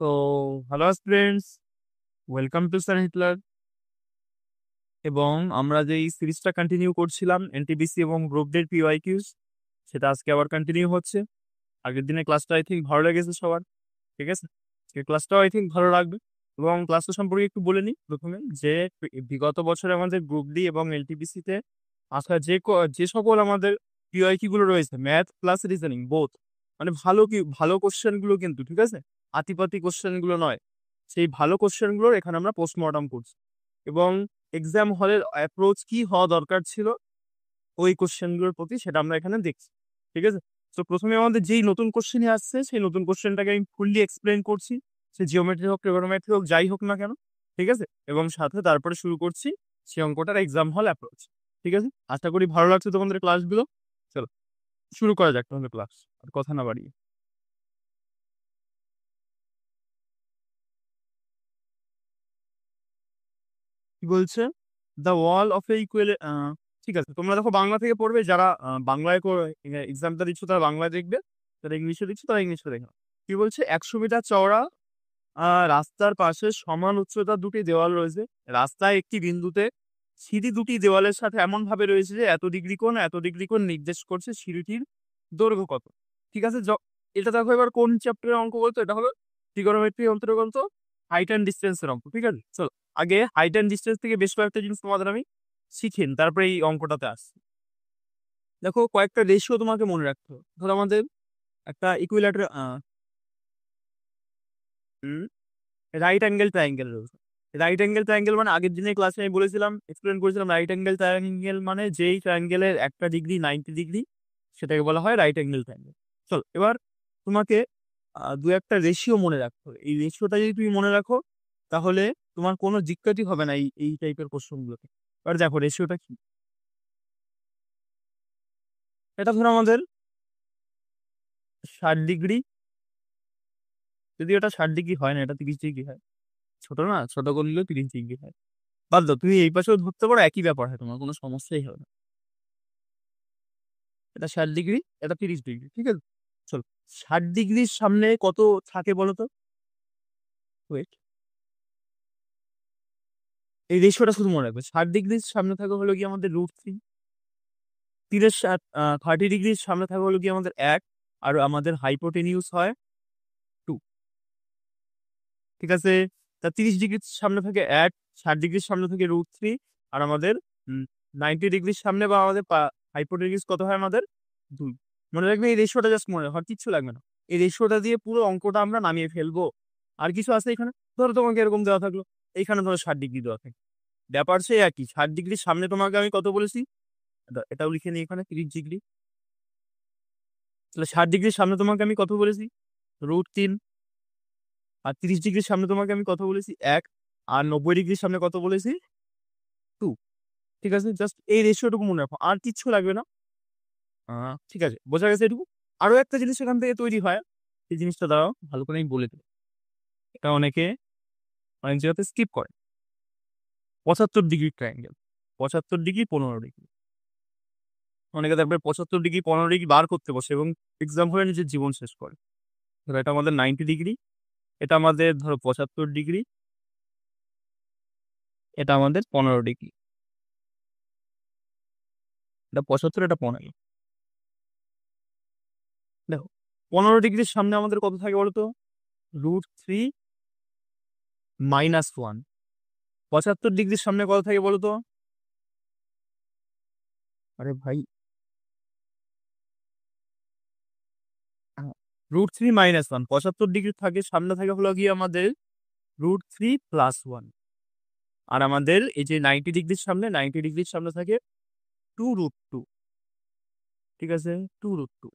তো hello students, welcome to sir Hitler. এবং আমরা যে এই সিরিজটা কন্টিনিউ করছিলাম এনটিপিসি এবং গ্রুপ ডের পিওয়াইকিউস, সেটা আজকে আবার কন্টিনিউ হচ্ছে। আগের দিনে ক্লাসটা আই থিঙ্ক ভালো লেগেছে সবার, ঠিক আছে? আজকে ক্লাসটাও আই থিঙ্ক ভালো লাগবে। এবং ক্লাসটা সম্পর্কে একটু বলে নিই প্রথমে যে বিগত বছরে আমাদের গ্রুপ ডি এবং এলটিপিসি তে আসা যে সকল আমাদের পিওয়াইকিউ গুলো রয়েছে, ম্যাথ প্লাস রিজনিং বোথ, মানে ভালো কোশ্চেন গুলো কিন্তু, ঠিক আছে, আতিপাতি কোশ্চেন গুলো নয়, সেই ভালো কোশ্চেন গুলোর এখানে আমরা পোস্টমর্টম করছি। এবং এক্সাম হলের অ্যাপ্রোচ কি হওয়া দরকার ছিল ওই কোশ্চেন গুলোর প্রতি, সেটা আমরা এখানে দেখছি, ঠিক আছে? তো প্রথমে আমাদের যেই নতুন কোশ্চেনই আসছে সেই নতুন কোশ্চেনটাকে আমি ফুললি এক্সপ্লেন করছি, সে জিওমেট্রি হোক ট্রিগোনোমেট্রি হোক যাই হোক না কেন, ঠিক আছে? এবং সাথে তারপরে শুরু করছি সেই অঙ্কটার এক্সাম হল অ্যাপ্রোচ, ঠিক আছে? আশা করি ভালো লাগছে তোমাদের ক্লাসগুলো। চলো শুরু করা যাক তোমাদের ক্লাস, আর কথা না বাড়িয়ে। কি বলছে? The wall of A equal. ঠিক আছে, তোমরা দেখো বাংলা থেকে পড়বে, যারা বাংলায় এক্সামটা দিচ্ছ তারা বাংলায় দেখবে, যারা ইংলিশে দিচ্ছ তারা ইংলিশে দেখবে। কি বলছে? 100 মিটার চওড়া রাস্তার পাশে সমান উচ্চতার দুটি দেওয়াল রয়েছে। রাস্তায় একটি বিন্দুতে সিঁড়ি দুটি দেওয়ালের সাথে এমন ভাবে রয়েছে যে এত ডিগ্রি কোণ নির্দেশ করছে সিঁড়িটির দৈর্ঘ্য কত। ঠিক আছে, এটা দেখো এবার কোন চ্যাপ্টারের অঙ্ক বলতো? এটা হলো ট্রিগোনোমেট্রি অন্তর্গত হাইট অ্যান্ড ডিস্টেন্সের অঙ্ক, ঠিক আছে? চলো আগে হাইট অ্যান্ড ডিস্টেন্স থেকে বেশ কয়েকটা জিনিস তোমাদের আমি শিখেন, তারপরে এই অঙ্কটাতে আসছি। দেখো কয়েকটা রেশিও তোমাকে মনে রাখতে হবে। ধরো আমাদের একটা ইকুইল্যাটার রাইট অ্যাঙ্গেল ট্রায়াঙ্গেল রয়েছে। রাইট অ্যাঙ্গেল ট্রায়াঙ্গেল মানে আগের দিনের ক্লাসে আমি বলেছিলাম, এক্সপ্লেন করেছিলাম, রাইট অ্যাঙ্গেল ট্রায়াঙ্গেল মানে যেই ট্রায়াঙ্গেলের একটা ডিগ্রি 90 ডিগ্রি, সেটাকে বলা হয় রাইট অ্যাঙ্গেল ট্রায়াঙ্গেল। চলো এবার তোমাকে দু একটা রেশিও মনে রাখতে হবে। এই রেশিওটা যদি তুমি মনে রাখো তাহলে তোমার কোনো দিক্কতই হবে না এই এই টাইপের কোশ্চেনগুলোতে। এবার দেখো রেশিওটা কি। এটা ধরো আমাদের 60 ডিগ্রি, যদি এটা 60 ডিগ্রি হয় না, এটা 30 ডিগ্রি হয়। ছোট না, ছোট করলেও 30 ডিগ্রি হয়। বাদ দাও, তুমি এই পাশেও ধরতে পারো, একই ব্যাপার হয়, তোমার কোনো সমস্যাই হবে না। এটা 60 ডিগ্রি, এটা 30 ডিগ্রি, ঠিক আছে? চলো, 60 ডিগ্রির সামনে কত থাকে বলো তো? ওয়েট, এই রেশিওটা শুধু মনে রাখবে। 60 ডিগ্রির সামনে থাকে হলো কি আমাদের √3। 30 ডিগ্রির সামনে থাকে হলো কি আমাদের 1। আর আমাদের হাইপোটেনিউস হয় 2, ঠিক আছে? তা 30 ডিগ্রির সামনে থাকে 1, 60 ডিগ্রির সামনে থাকে √3, আর আমাদের 90 ডিগ্রির সামনে বা আমাদের হাইপোটেনিউস কত হয় আমাদের 2। মনে রাখবে এই রেশিওটা, জাস্ট মনে রাখো, আর কিচ্ছু লাগবে না। এই রেশিওটা দিয়ে পুরো অঙ্কটা আমরা নামিয়ে ফেলবো। আর কিছু আছে এখানে? ধরো তোমাকে এরকম দেওয়া থাকলো, এইখানে ধরো 60 ডিগ্রি দেওয়া থাকে, ব্যাপার সেই একই। 60 ডিগ্রির সামনে তোমাকে আমি কত বলেছি? এটাও লিখে নিই এখানে, 30 ডিগ্রি। তাহলে 60 ডিগ্রির সামনে তোমাকে আমি কত বলেছি? √3। আর 30 ডিগ্রির সামনে তোমাকে আমি কত বলেছি? 1। আর 90 ডিগ্রির সামনে কত বলেছি? 2। ঠিক আছে, জাস্ট এই রেশিওটুকু মনে রাখো, আর কিচ্ছু লাগবে না। ঠিক আছে, বোঝা গেছে এটুকু? আরো একটা জিনিস এখান থেকে তৈরি হয়, এই জিনিসটা দাঁড়াও ভালো করে আমি বলে দেবো। এটা অনেক জায়গাতে স্কিপ করে। 75 ডিগ্রি ট্রায়াঙ্গেল, 75 ডিগ্রি 15 ডিগ্রি। অনেকে দেখবে 75 ডিগ্রি 15 ডিগ্রি বার করতে বসে এবং এক্সাম হয়ে নিজের জীবন শেষ করে। ধরো এটা আমাদের 90 ডিগ্রি, এটা আমাদের ধরো 75 ডিগ্রি, এটা আমাদের 15 ডিগ্রি। এটা 75, এটা 15। দেখো 15 ডিগ্রির সামনে আমাদের কত থাকে বলতো? √3 - 1। 75 ডিগ্রির সামনে কত থাকে বলতো? আরে ভাই, √3 - 1। 75 ডিগ্রি থাকে, সামনে থাকে হলো গিয়ে আমাদের √3 + 1। আর আমাদের এই যে 90 ডিগ্রির সামনে থাকে 2√2, ঠিক আছে? 2√2।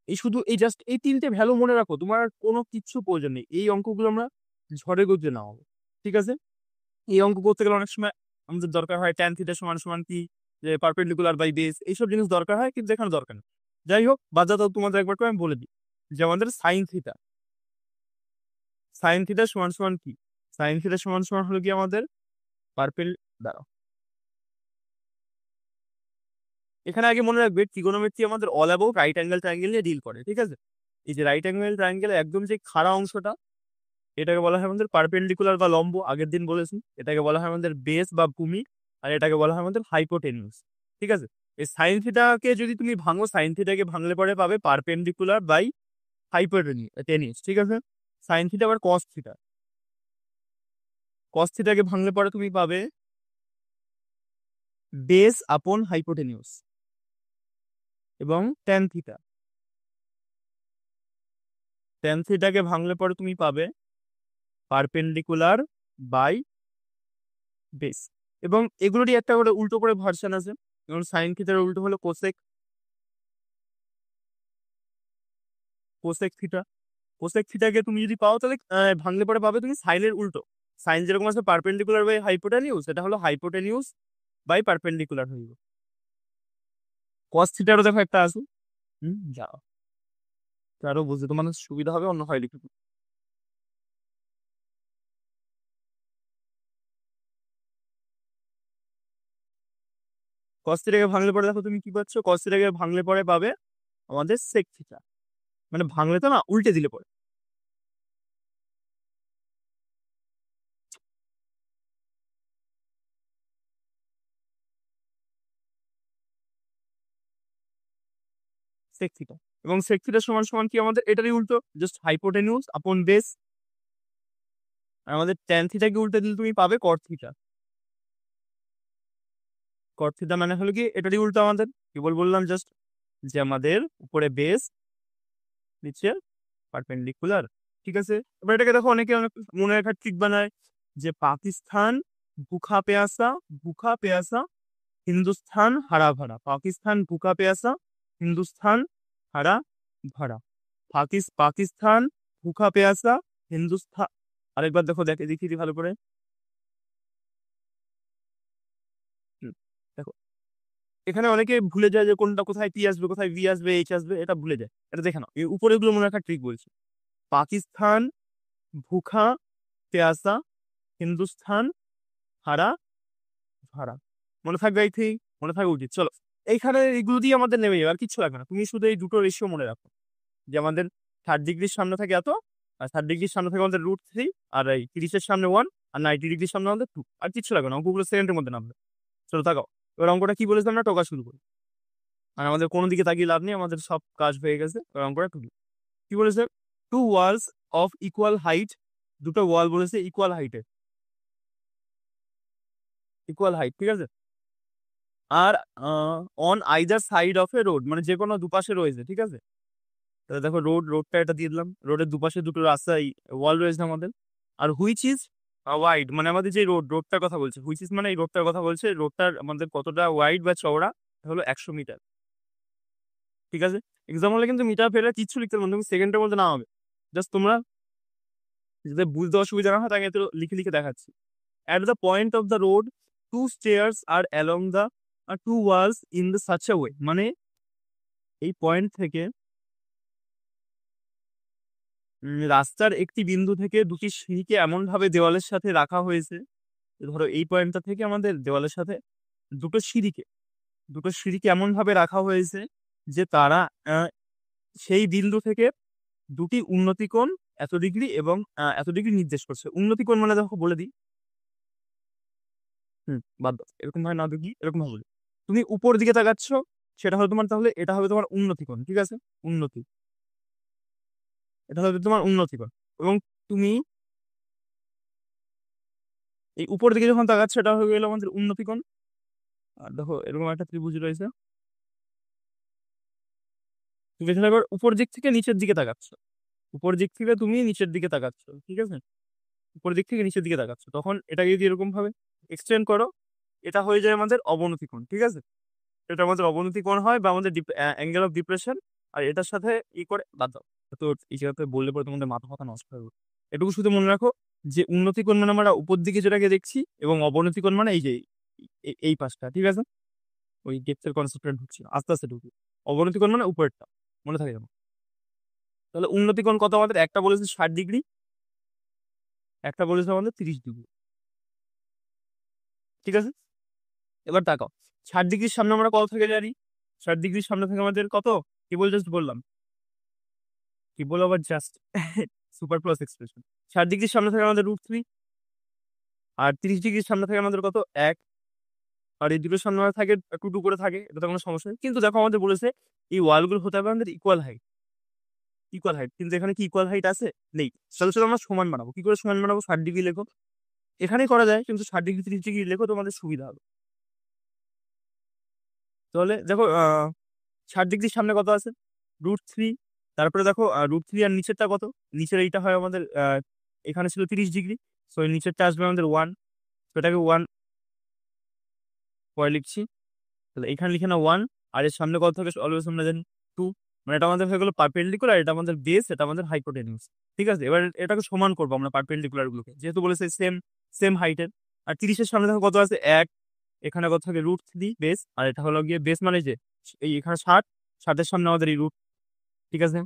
এই শুধু এই জাস্ট এই তিনটে ভ্যালু মনে রাখো, তোমার আর কোনো কিচ্ছু প্রয়োজন নেই। এই অঙ্কগুলো আমরা ঝড়ে গতিতে নামাবো, ঠিক আছে? এই অঙ্ক করতে গেলে অনেক সময় আমাদের দরকার হয় ট্যান থিটা সমান সমান কি, যে পারপেন্ডিকুলার বাই বেস, এইসব জিনিস দরকার হয়, কিন্তু এখানে দরকার নেই। যাই হোক, বাদ দাও, তোমাদের একবার করে আমি বলে দিই যে আমাদের সাইন থিটা সমান সমান কি? সাইন থিটা সমান সমান হলো কি আমাদের পারপেল। দাঁড়াও, এখানে আগে মনে রাখবে ট্রিগোনোমেট্রি আমাদের all about right angle triangle নিয়ে ডিল করে, ঠিক আছে? এই যে রাইট অ্যাঙ্গেল ট্রায়াঙ্গেল একদম যে খাড়া অংশটা, এটাকে বলা হয় আমাদের পারপেন্ডিকুলার বা লম্ব, আগের দিন বলেছি। এটাকে বলা হয় আমাদের বেস বা ভূমি, আর এটাকে বলা হয় আমাদের হাইপোটেনিউস। ঠিক আছে, এই সাইন থিটাকে যদি তুমি ভাঙো, সাইন থিটাকে ভাঙলে পরে পাবে পারপেন্ডিকুলার বাই হাইপোটেনিউস। ঠিক আছে, সাইন থিটা আবার কস থিটা, কস থিটাকে ভাঙলে পরে তুমি পাবে বেস আপন হাইপোটেনিউস। এবং ট্যান থিটা, ট্যান থিটাকে ভাঙলে পরে তুমি পাবে পারপেন্ডিকুলার বাই বেস। এবং এগুলোরই একটা করে উল্টো করে ভার্সন আছে, যেমন সাইন থিটার উল্টো হলো কোসেক, কোসেক থিটা। কোসেক থিটাকে তুমি যদি পাও তাহলে ভাঙলে পরে পাবে তুমি সাইনের উল্টো। সাইন যেরকম আছে পারপেন্ডিকুলার বাই হাইপোটেনিউস, এটা হলো হাইপোটেনিউস বাই পারপেন্ডিকুলার হইব। কস থিটারও দেখো একটা আছে, যাও আরো বুঝতে তোমার সুবিধা হবে, অন্য হয় লিখে। কস থিটাকে ভাঙলে পরে দেখো তুমি কি পাচ্ছ, কস থিটাকে ভাঙলে পরে পাবে আমাদের সেক থিটা। মানে ভাঙলে তো না, উল্টে দিলে পরে সেক থিটা। এবং সেক থিটা সমান সমান কি আমাদের এটারই উল্টো, জাস্ট হাইপোটেনিউস আপন বেস। আর আমাদের ট্যান থিটাকে উল্টে দিলে তুমি পাবে কট থিটা। কট থিটা মানে হলো কি এটারই উল্টো আমাদের, কেবল বললাম জাস্ট যে আমাদের উপরে বেস, নিচে পারপেন্ডিকুলার। ঠিক আছে, এবার এটাকে দেখো অনেকে অনেক মনে রাখার ট্রিক বানায়, যে পাকিস্তান ভুখা পেয়াসা, ভুখা পেয়াসা হিন্দুস্তান হারা ভরা, পাকিস্তান ভুখা পেয়াসা হিন্দুস্তান হারা ভরা। পাকিস্তান ভুখা পেয়াসা হিন্দুস্তান, আরেকবার দেখো, দেখে দেখিয়ে দিই ভালো করে। হুম, দেখো এখানে অনেকে ভুলে যায় যে কোনটা কোথায় পি আসবে, কোথায় ভি আসবে, এইচ আসবে, এটা ভুলে যায়। এটা দেখে নাও, এই উপরে গুলো মনে রাখার ট্রিক বলছে। পাকিস্তান ভুখা পেয়াসা হিন্দুস্তান হারা ভরা, মনে থাকবে আই থিঙ্ক, মনে থাকা উচিত। চলো, এইখানে এগুলো দিয়ে আমাদের নেমে যাবে, আর কিচ্ছু লাগবে না। তুমি শুধু এই দুটো রেশিও মনে রাখো, যে আমাদের 30 ডিগ্রির সামনে থাকে এত, আর 30 ডিগ্রির সামনে থাকে আমাদের √3, আর এই 30-এর সামনে 1, আর 90 ডিগ্রির সামনে আমাদের 2। আর কিচ্ছু লাগবে না, অঙ্কগুলো সেকেন্ডের মধ্যে নামবে। চলো তাকাও, এবার অঙ্কটা কি বলেছে আমরা টোকা শুরু করি। আর আমাদের কোনো দিকে তাকিয়ে লাভ নেই, আমাদের সব কাজ হয়ে গেছে। এবার অঙ্কটা টুকি কি বলেছে, two walls of equal height, দুটো ওয়াল বলেছে ইকুয়াল হাইটে, ইকুয়াল হাইট। ঠিক আছে, আর on either side of a road, মানে যে কোনো দুপাশে রয়েছে। ঠিক আছে, তাহলে দেখো রোডটা এটা দিয়ে দিলাম, রোডের দুপাশে দুটো রাস্তায় ওয়াল রয়েছে আমাদের। আর হুইচ ইজ ওয়াইড, মানে আমাদের যে রোডটার কথা বলছে, হুইচ ইজ মানে এই রোডটার কথা বলছে, রোডটার আমাদের কতটা ওয়াইড বা চওড়া, এটা হলো 100 মিটার। ঠিক আছে, এক্সাম হলে কিন্তু মিটার ফেলে কিচ্ছু লিখতে পারবো না, তুমি সেকেন্ডের মধ্যে না হবে। জাস্ট তোমরা যদি বুঝতে অসুবিধা না হয় তাকে একটু লিখে লিখে দেখাচ্ছি। At the point of the road, two stairs are along the two walls in the such a way, মানে এই পয়েন্ট থেকে রাস্তার একটি বিন্দু থেকে দুটি সিঁড়িকে এমন ভাবে দেওয়ালের সাথে রাখা হয়েছে, ধরো এই পয়েন্টটা থেকে আমাদের দেওয়ালের সাথে দুটো সিঁড়িকে দুটো সিঁড়িকে এমন ভাবে রাখা হয়েছে যে তারা সেই বিন্দু থেকে দুটি উন্নতি কোণ এত ডিগ্রি এবং এত ডিগ্রি নির্দেশ করছে। উন্নতি কোণ মানে দেখো বলে দিই, বাদ দাও, এরকম ভাবে না দেখি, এরকম ভাবে বলি। তুমি উপর দিকে তাকাচ্ছ, সেটা হবে তোমার, তাহলে এটা হবে তোমার উন্নতি কোণ। ঠিক আছে, উন্নতি, এটা হবে তোমার উন্নতি কোণ। এবং তুমি এই উপর দিকে যখন তাকাচ্ছ, এটা হয়ে গেল আমাদের উন্নতি কোণ। আর দেখো এরকম একটা ত্রিভুজ রয়েছে, তুমি এখানে এবার উপর দিক থেকে নিচের দিকে তাকাচ্ছ, উপর দিক থেকে তুমি নিচের দিকে তাকাচ্ছ। ঠিক আছে, উপর দিক থেকে নিচের দিকে তাকাচ্ছ, তখন এটাকে যদি এরকম ভাবে এক্সটেন্ড করো, এটা হয়ে যায় আমাদের অবনতি কোণ। ঠিক আছে, এটা আমাদের অবনতি কোণ হয়, বা আমাদের অ্যাঙ্গেল অফ ডিপ্রেশন। আর এটার সাথে ই করে বাদ দাও, তো এই জায়গাতে বললে পরে তোমাদের মাথা ফাথা নষ্ট হয়ে যাবে। এটুকু শুধু মনে রাখো, যে উন্নতি কোণ মানে আমরা উপর দিকে যেটাকে দেখছি, এবং অবনতি কোণ মানে এই যে এই পাশটা। ঠিক আছে, ওই ডেপথের কনসেপ্টটা ঢুকছি, আস্তে আস্তে ঢুকি। অবনতি কোণ মানে উপরেরটা, মনে থাকে যেন। তাহলে উন্নতি কোণ কত আমাদের, একটা বলেছে 60 ডিগ্রি, একটা বলেছে আমাদের 30 ডিগ্রি। ঠিক আছে, এবার তাকাও, 60 ডিগ্রির সামনে আমরা কত থেকে জানি, 60 ডিগ্রির সামনে থেকে আমাদের কত, কেবল জাস্ট বললাম, কেবল আবার জাস্ট সুপার প্লাস এক্সপ্রেশন। 60 ডিগ্রির সামনে থাকে আমাদের √3, আর 30 ডিগ্রির সামনে থাকে আমাদের কত 1, আর এই দুটোর সামনে থাকে 2 করে থাকে, এটা তো কোনো সমস্যা নেই। কিন্তু দেখো আমাদের বলেছে এই ওয়ালগুলো হতে হবে আমাদের ইকুয়াল হাইট, কিন্তু এখানে কি ইকুয়াল হাইট আছে? নেই। সাথে সাথে আমরা সমান বানাবো। কি করে সমান বানাবো? 60 ডিগ্রি লেখো, এখানেই করা যায়, কিন্তু 60 ডিগ্রি 30 ডিগ্রি লেখো তোমাদের সুবিধা হবে। তাহলে দেখো 60 ডিগ্রির সামনে কত আছে? √3। তারপরে দেখো √3 আর নিচেরটা কত? নিচের এইটা হয় আমাদের এখানে ছিল 30 ডিগ্রি, সো নিচেরটা আসবে আমাদের 1, সেটাকে 1 পরে লিখছি। তাহলে এখানে লিখে না 1, আর এর সামনে কত থাকে অলওয়েজ আমরা জানি 2। মানে এটা আমাদের হয়ে গেলো পারপেন্ডিকুলার, এটা আমাদের বেস, এটা আমাদের হাইপোটেনিউস। ঠিক আছে, এবার এটাকে সমান করবো আমরা পারপেন্ডিকুলার গুলোকে, যেহেতু বলেছে সেম সেম হাইটের। আর 30-এর সামনে দেখো কত আছে 1, এখানে কত থাকে √3 বেস, আর এটা হলো গিয়ে বেস মানে যে এই এখানে 60-এর সামনে আমাদের এই রুট। ঠিক আছে,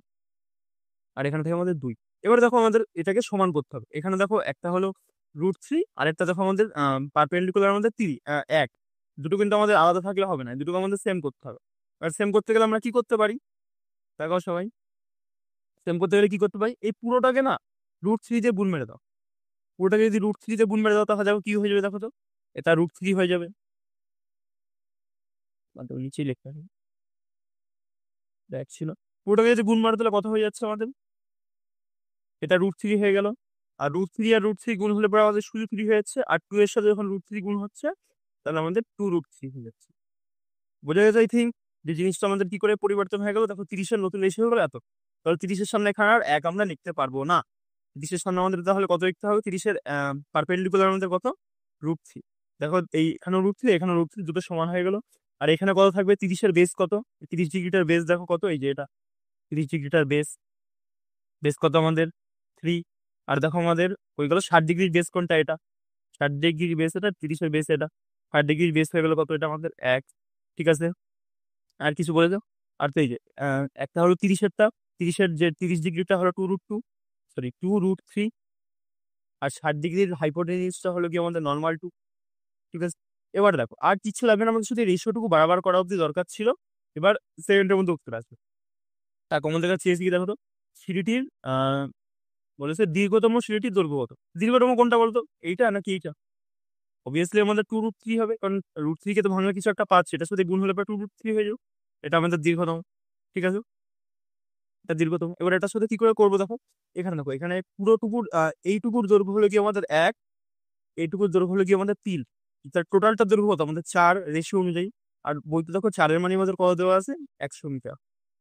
আর এখানে থেকে আমাদের 2। এবার দেখো আমাদের এটাকে সমান করতে হবে। এখানে দেখো একটা হলো √3, আর একটা দেখো আমাদের পারপেন্ডিকুলার আমাদের 1। দুটো কিন্তু আমাদের আলাদা থাকলে হবে না, দুটোকে আমাদের সেম করতে হবে। আর সেম করতে গেলে আমরা কি করতে পারি দেখো সবাই, সেম করতে গেলে কি করতে পারি? এই পুরোটাকে না √3 দিয়ে গুণ মেরে দাও। পুরোটাকে যদি √3 দিয়ে গুণ মেরে দাও, তাহলে দেখো কি হয়ে যাবে, দেখো তো এটা √3 হয়ে যাবে। মানে নিচেই লেখা দেখ ছিল, পুরোটাকে যদি গুণ মারো তাহলে কত হয়ে যাচ্ছে আমাদের? এটা √3 হয়ে গেল। আর √3 গুণ হলে পরে আমাদের শুধু 3 হয়ে যাচ্ছে, আর 2 এর সাথে যখন √3 গুণ হচ্ছে তাহলে আমাদের 2√3 হয়ে যাচ্ছে। বোঝা গেছে আই থিঙ্ক যে জিনিসটা আমাদের কি করে পরিবর্তন হয়ে গেল। দেখো 30-এর নতুন রেশিও হয়ে গেল এত, তাহলে 30-এর সামনে এখানে আর 1 আমরা লিখতে পারবো না। 30-এর সামনে আমাদের তাহলে কত লিখতে হবে? 30-এর পারপেন্ডিকুলার আমাদের কত? √3। দেখো এই এখানে √3, এখানে √3, দুটো সমান হয়ে গেল। আর এখানে কত থাকবে? 30-এর বেস কত? 30 ডিগ্রিটার বেস দেখো কত, এই যে এটা 30 ডিগ্রিটার বেস, বেস কত আমাদের 3। আর দেখো আমাদের হয়ে গেল 60 ডিগ্রির বেস কোনটা? এটা 60 ডিগ্রির বেস, এটা 30-এর বেস এটা। 60 ডিগ্রির বেস হয়ে গেল কত? এটা আমাদের 1। ঠিক আছে, আর কিছু বলে দাও। আর তো এই যে একটা হলো 30-এরটা, 30-এর যে 30 ডিগ্রিটা হলো 2√2, সরি 2√3। আর 60 ডিগ্রির হাইপোটেনিউসটা হলো কি আমাদের নর্মাল 2। ঠিক আছে, এবার দেখো আর কিছু লাগবে না, আমাদের শুধু রেশিওটুকু বারবার করা অব্দি দরকার ছিল। এবার সেকেন্ডের মধ্যে উত্তর আসবে। তা কমন দেখা চেয়েছি কি দেখো তো, সিঁড়িটির বলেছে দীর্ঘতম সিঁড়িটির দৈর্ঘ্য কত? দীর্ঘতম কোনটা বলতো, এইটা নাকি এইটা? অবভিয়াসলি আমাদের 2√3 হবে, কারণ √3 কে তো ভাঙলে কিছু একটা পাচ্ছি, এটা সাথে গুণ হলে পরে 2√3 হয়ে যাবে। এটা আমাদের দীর্ঘতম। ঠিক আছে, এটা দীর্ঘতম। এবার এটার সাথে কি করে করবো দেখো, এখানে দেখো এখানে পুরোটুকুর এইটুকুর দৈর্ঘ্য হলো কি আমাদের 1, এইটুকুর দৈর্ঘ্য হলো কি আমাদের 3। তার টোটালটা দৈর্ঘ্য কত আমাদের 4 রেশিও অনুযায়ী। আর বইতে দেখো 4-এর মানে আমাদের কত দেওয়া আছে? 100 মিটার।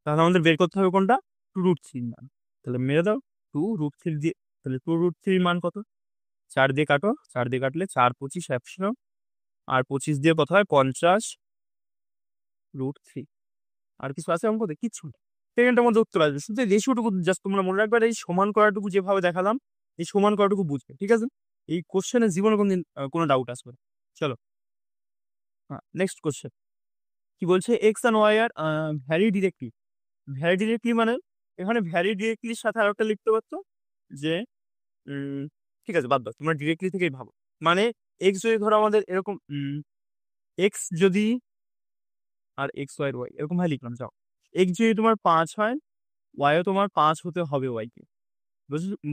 তাহলে আমাদের বের করতে হবে কোনটা? 2√3 মান। তাহলে মেরে দাও 2√3 দিয়ে, তাহলে 2√3 মান কত? 4 দিয়ে কাটো, 4 দিয়ে কাটলে 4×25 100, আর 25 দিয়ে কত হয়? 50√3। আর কিছু আছে অঙ্কতে? কিচ্ছু না। সেকেন্ডের মধ্যে উত্তর আসবে, শুধু রেশিওটুকু জাস্ট তোমরা মনে রাখবে। আর এই সমান করাটুকু যেভাবে দেখালাম, এই সমান করাটুকু বুঝবে। ঠিক আছে, এই কোশ্চেনে জীবনে কোনদিন কোনো ডাউট আসবে না। চলো হ্যাঁ, নেক্সট কোশ্চেন কি বলছে? X and y are vary directly. Vary directly মানে এখানে ভ্যারি ডিরেক্টলির সাথে আরেকটা লিখতে পারতো যে ঠিক আছে বাদ দাও, তোমরা ডিরেক্টলি থেকেই ভাবো। মানে এক্স যদি ধরো আমাদের এরকম এক্স যদি, আর এক্স ওয়াই ওয়াই এরকম ভাবে লিখলাম, যাও এক্স যদি তোমার 5 হয়, ওয়াইও তোমার 5 হতে হবে ওয়াইকে।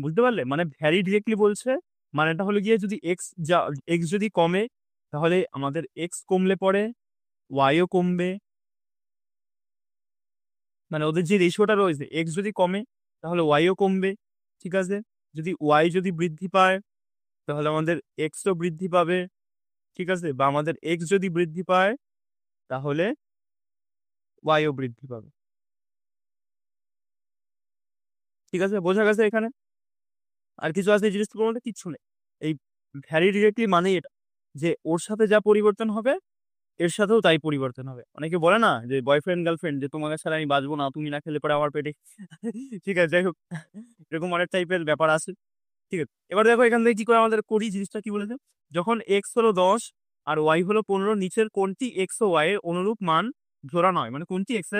বুঝতে পারলে? মানে ভ্যারি ডিরেক্টলি বলছে, মানে এটা হলো গিয়ে যদি এক্স যদি কমে, তাহলে আমাদের এক্স কমলে পরে ওয়াইও কমবে। মানে ওদের যে রেশিওটা রয়েছে, এক্স যদি কমে তাহলে ওয়াইও কমবে। ঠিক আছে, যদি ওয়াই যদি বৃদ্ধি পায় তাহলে আমাদের এক্সও বৃদ্ধি পাবে। ঠিক আছে, বা আমাদের এক্স যদি বৃদ্ধি পায় তাহলে ওয়াইও বৃদ্ধি পাবে। ঠিক আছে, বোঝা গেছে এখানে? আর কিছু আছে এই জিনিসগুলোর মধ্যে? কিচ্ছু নেই। এই ভ্যারি ডিরেক্টলি মানে এটা যে ওর সাথে যা পরিবর্তন হবে এর সাথেও তাই পরিবর্তন হবে। অনেকে বলে না যে বয়ফ্রেন্ড গার্লফ্রেন্ড, যে তোমাকে ছাড়া আমি বাঁচবো না, তুমি না খেলে পরে আমার পেটে ঠিক আছে, যাই হোক এরকম অনেক টাইপের ব্যাপার আছে। ঠিক আছে, এবার দেখো এখান থেকে কি করে আমাদের করি, জিনিসটা কি বলেছে? যখন এক্স হলো 10 আর ওয়াই হলো 15, নিচের কোনটি এক্স ও ওয়াই এর অনুরূপ মান জোড়া নয়? মানে কোনটি এক্স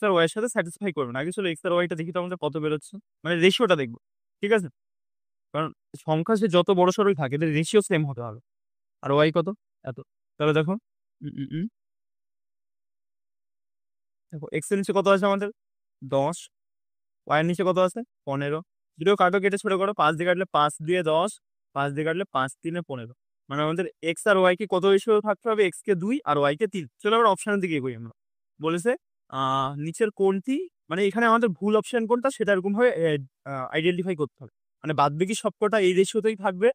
আর ওয়াই এর সাথে স্যাটিসফাই করবে না। আগে চলো এক্স আর ওয়াইটা দেখি তো আমাদের কত বেরোচ্ছে, মানে রেশিওটা দেখবো। ঠিক আছে, কারণ সংখ্যা সে যত বড় সড়ই থাকে এদের রেশিও সেম হতে হবে। আর ওয়াই কত? এত। তাহলে দেখো উম, উম, উম, দেখো এক্স এর নিচে কত আছে আমাদের? 10। ওয়াই এর নিচে কত আছে? 15। দুটো কাটো, কেটে ছোট করো। 5 দিয়ে কাটলে 5 দিয়ে 10, 5 দিয়ে কাটলে 5 3 15। মানে আমাদের এক্স আর ওয়াই কে কত রেশিও থাকতে হবে? এক্স কে 2 আর ওয়াই কে 3। চলো আমরা অপশনের দিকে এগোই। আমরা বলেছে নিচের কোনটি, মানে এখানে আমাদের ভুল অপশন কোনটা সেটা এরকম ভাবে আইডেন্টিফাই করতে হবে। মানে বাদ বাকি সবকটা এই রেশিওতেই থাকবে,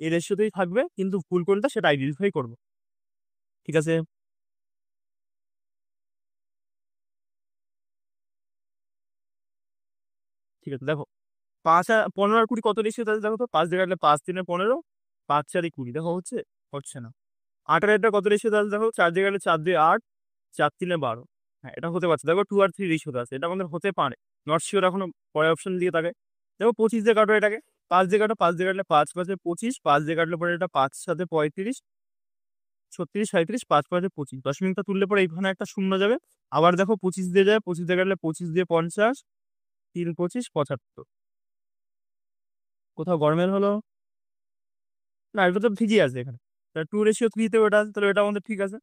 এই রেশিওতেই থাকবে, কিন্তু ভুল কোনটা সেটা আইডেন্টিফাই করবো। ঠিক আছে, ঠিক আছে। দেখো 5 আর 15 আর 20 কত রেশিও তাহলে দেখো তো। 5 দিয়ে কাটলে 5 3 15, 5 4 20। দেখো হচ্ছে? হচ্ছে না। 8 আর এটা কত রেশিও তাহলে দেখো। 4 দিয়ে কাটলে 4 দিয়ে 8, 4 3 12। হ্যাঁ, এটা হতে পারছে। দেখো 2 আর 3 রেশিওতে আছে, এটা আমাদের হতে পারে। নট শিওর এখনো, পরের অপশন দিয়ে থাকে। দেখো 25 দিয়ে কাটো এটাকে। 5 দিয়ে কাটো, 5 দিয়ে কাটলে 5 5 25, 5 দিয়ে কাটলে পরে এটা 5 7 35, 36 37, 5 5 25। দশমিকটা তুললে পরে এইখানে একটা শূন্য যাবে। আবার দেখো 25 দিয়ে যায়, 25 দিয়ে কাটলে 25 দিয়ে 50, 3 25 75। কোথাও গরমেল হলো না? এটা তো ঠিকই আছে এখানে। 2:3 ওটা আছে, তাহলে এটা আমাদের ঠিক আছে।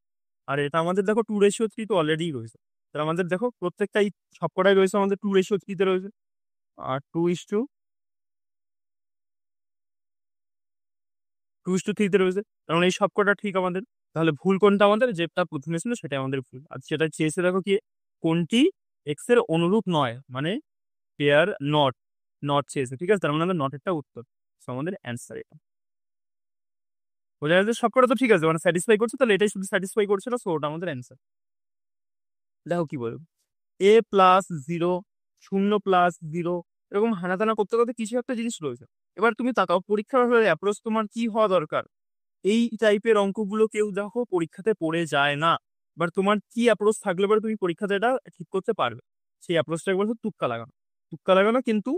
আর এটা আমাদের দেখো 2:3 তো অলরেডি রয়েছে। তাহলে আমাদের দেখো প্রত্যেকটাই সবকটাই রয়েছে আমাদের 2:3 রয়েছে। আর 2:3 রয়েছে, কারণ এই সবকটা ঠিক আমাদের। তাহলে ভুল কোনটা আমাদের? যেটা প্রথমে ছিল সেটাই আমাদের ভুল। আর সেটা চেয়েছে দেখো কি, কোনটি এক্স এর অনুরূপ নয়, মানে পেয়ার নট, নট চেয়েছে। ঠিক আছে, তার মানে আমাদের নটেরটা উত্তর। So আমাদের অ্যান্সার এটা। বোঝা যাচ্ছে সবকটা তো ঠিক আছে, মানে স্যাটিসফাই করছে, তাহলে এটাই শুধু স্যাটিসফাই করছে না। সো ওটা আমাদের অ্যান্সার। দেখো কি বলবো, a+0, 0+0, এরকম হানাতানা করতে করতে কিছু একটা জিনিস রয়েছে। এবার তুমি তাকাও পরীক্ষার হলে অ্যাপ্রোচ তোমার কি হওয়া দরকার। এই টাইপের অঙ্কগুলো কেউ দেখো পরীক্ষাতে পড়ে যায় না। এবার তোমার কি অ্যাপ্রোচ থাকলে পরে তুমি পরীক্ষাতে এটা ঠিক করতে পারবে। সেই অ্যাপ্রোচটাকে বলছো তুক্কা লাগানো। তুক্কা লাগানো, কিন্তু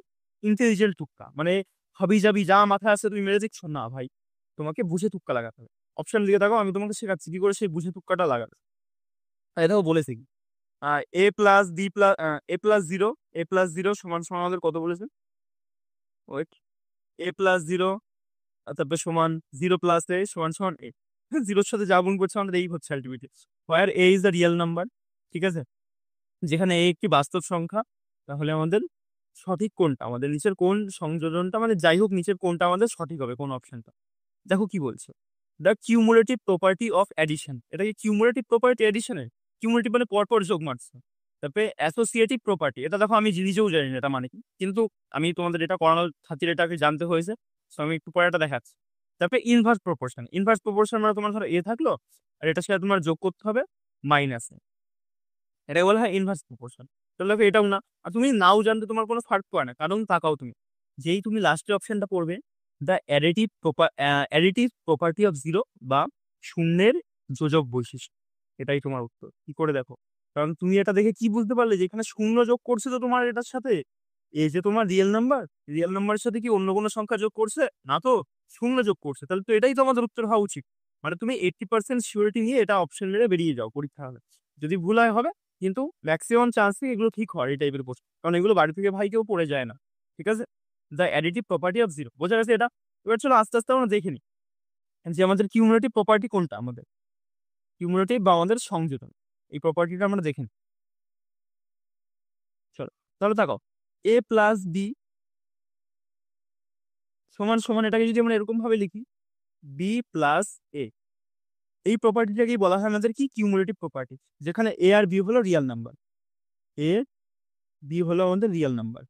ইন্টেলিজেন্ট তুক্কা, মানে হাবি জাবি যা মাথায় আছে তুমি মেরে দিচ্ছ না ভাই। তোমাকে বুঝে তুক্কা লাগাতে হবে। অপশন দিকে থাকো, আমি তোমাকে শেখাচ্ছি কি করে সেই বুঝে তুক্কাটা লাগাবে। তাই দেখো বলেছে কি, a+0, a+0 সমান সমান আমাদের কত বলেছে? ওয়েট, a+0 তারপরে সমান 0+a সমান সমান a। জিরোর সাথে যা গুণ করছে আমাদের এই হচ্ছে ultimately. Where a is the real number. ঠিক আছে, যেখানে a একটি বাস্তব সংখ্যা, তাহলে আমাদের সঠিক কোনটা, আমাদের নিচের কোন সংযোজনটা, মানে যাই হোক নিচের কোনটা আমাদের সঠিক হবে, কোন অপশনটা। দেখো কি বলছে, the cumulative property of addition. এটা কি কিউমুলেটিভ প্রপার্টি অ্যাডিশনের? কিউমুলেটিভ মানে পরপর যোগ মারছে। তারপরে অ্যাসোসিয়েটিভ প্রপার্টি, এটা দেখো আমি নিজেও জানি না এটা মানে কি, কিন্তু আমি তোমাদের এটা করানোর খাতিরে এটাকে জানতে হয়েছে। তো আমি একটু পরে এটা দেখাচ্ছি। তারপরে ইনভার্স প্রপোর্শন। ইনভার্স প্রপোর্শন মানে তোমার ধরো এ থাকলো, আর এটার সাথে তোমার যোগ করতে হবে মাইনাসে, এটাকে বলা হয় ইনভার্স প্রপোর্শন। তাহলে দেখো এটাও না। আর তুমি নাও জানতে তোমার কোনো ফার্ক পড়ে না, কারণ তাকাও তুমি, যেই তুমি লাস্টের অপশনটা পড়বে, the additive property of zero, বা শূন্যের যোজক বৈশিষ্ট্য, এটাই তোমার উত্তর। কি করে দেখো, কারণ তুমি এটা দেখে কি বুঝতে পারলে যে এখানে শূন্য যোগ করছে তো তোমার এটার সাথে। এই যে তোমার রিয়েল নাম্বার, রিয়েল নাম্বারের সাথে কি অন্য কোনো সংখ্যা যোগ করছে না তো, শূন্য যোগ করছে। তাহলে তো এটাই তো আমাদের উত্তর হওয়া উচিত। মানে তুমি 80% সিউরিটি নিয়ে এটা অপশন মেরে বেরিয়ে যাও পরীক্ষা হলে। যদি ভুল হয় হবে, কিন্তু ম্যাক্সিমাম চান্সই এগুলো ঠিক হয় এই টাইপের প্রশ্ন, কারণ এগুলো বাড়ি থেকে ভাই কেউ পড়ে যায় না। ঠিক আছে, the additive property of zero, বোঝা গেছে এটা। এবার চলো আস্তে আস্তে আমরা দেখে নিই যে আমাদের কিউমুলেটিভ প্রপার্টি কোনটা, আমাদের কিউমুলেটিভ বা আমাদের সংযোজন, এই প্রপার্টিটা আমরা দেখে নিই। চলো তাহলে তাকাও, a+b সমান সমান, এটাকে যদি আমরা এরকম ভাবে লিখি, b+a, এই প্রপার্টিটাকেই বলা হয় আমাদের কি কিউমুলেটিভ প্রপার্টি, যেখানে এ আর বি হলো রিয়েল নাম্বার। এ বি হলো আমাদের রিয়েল নাম্বার,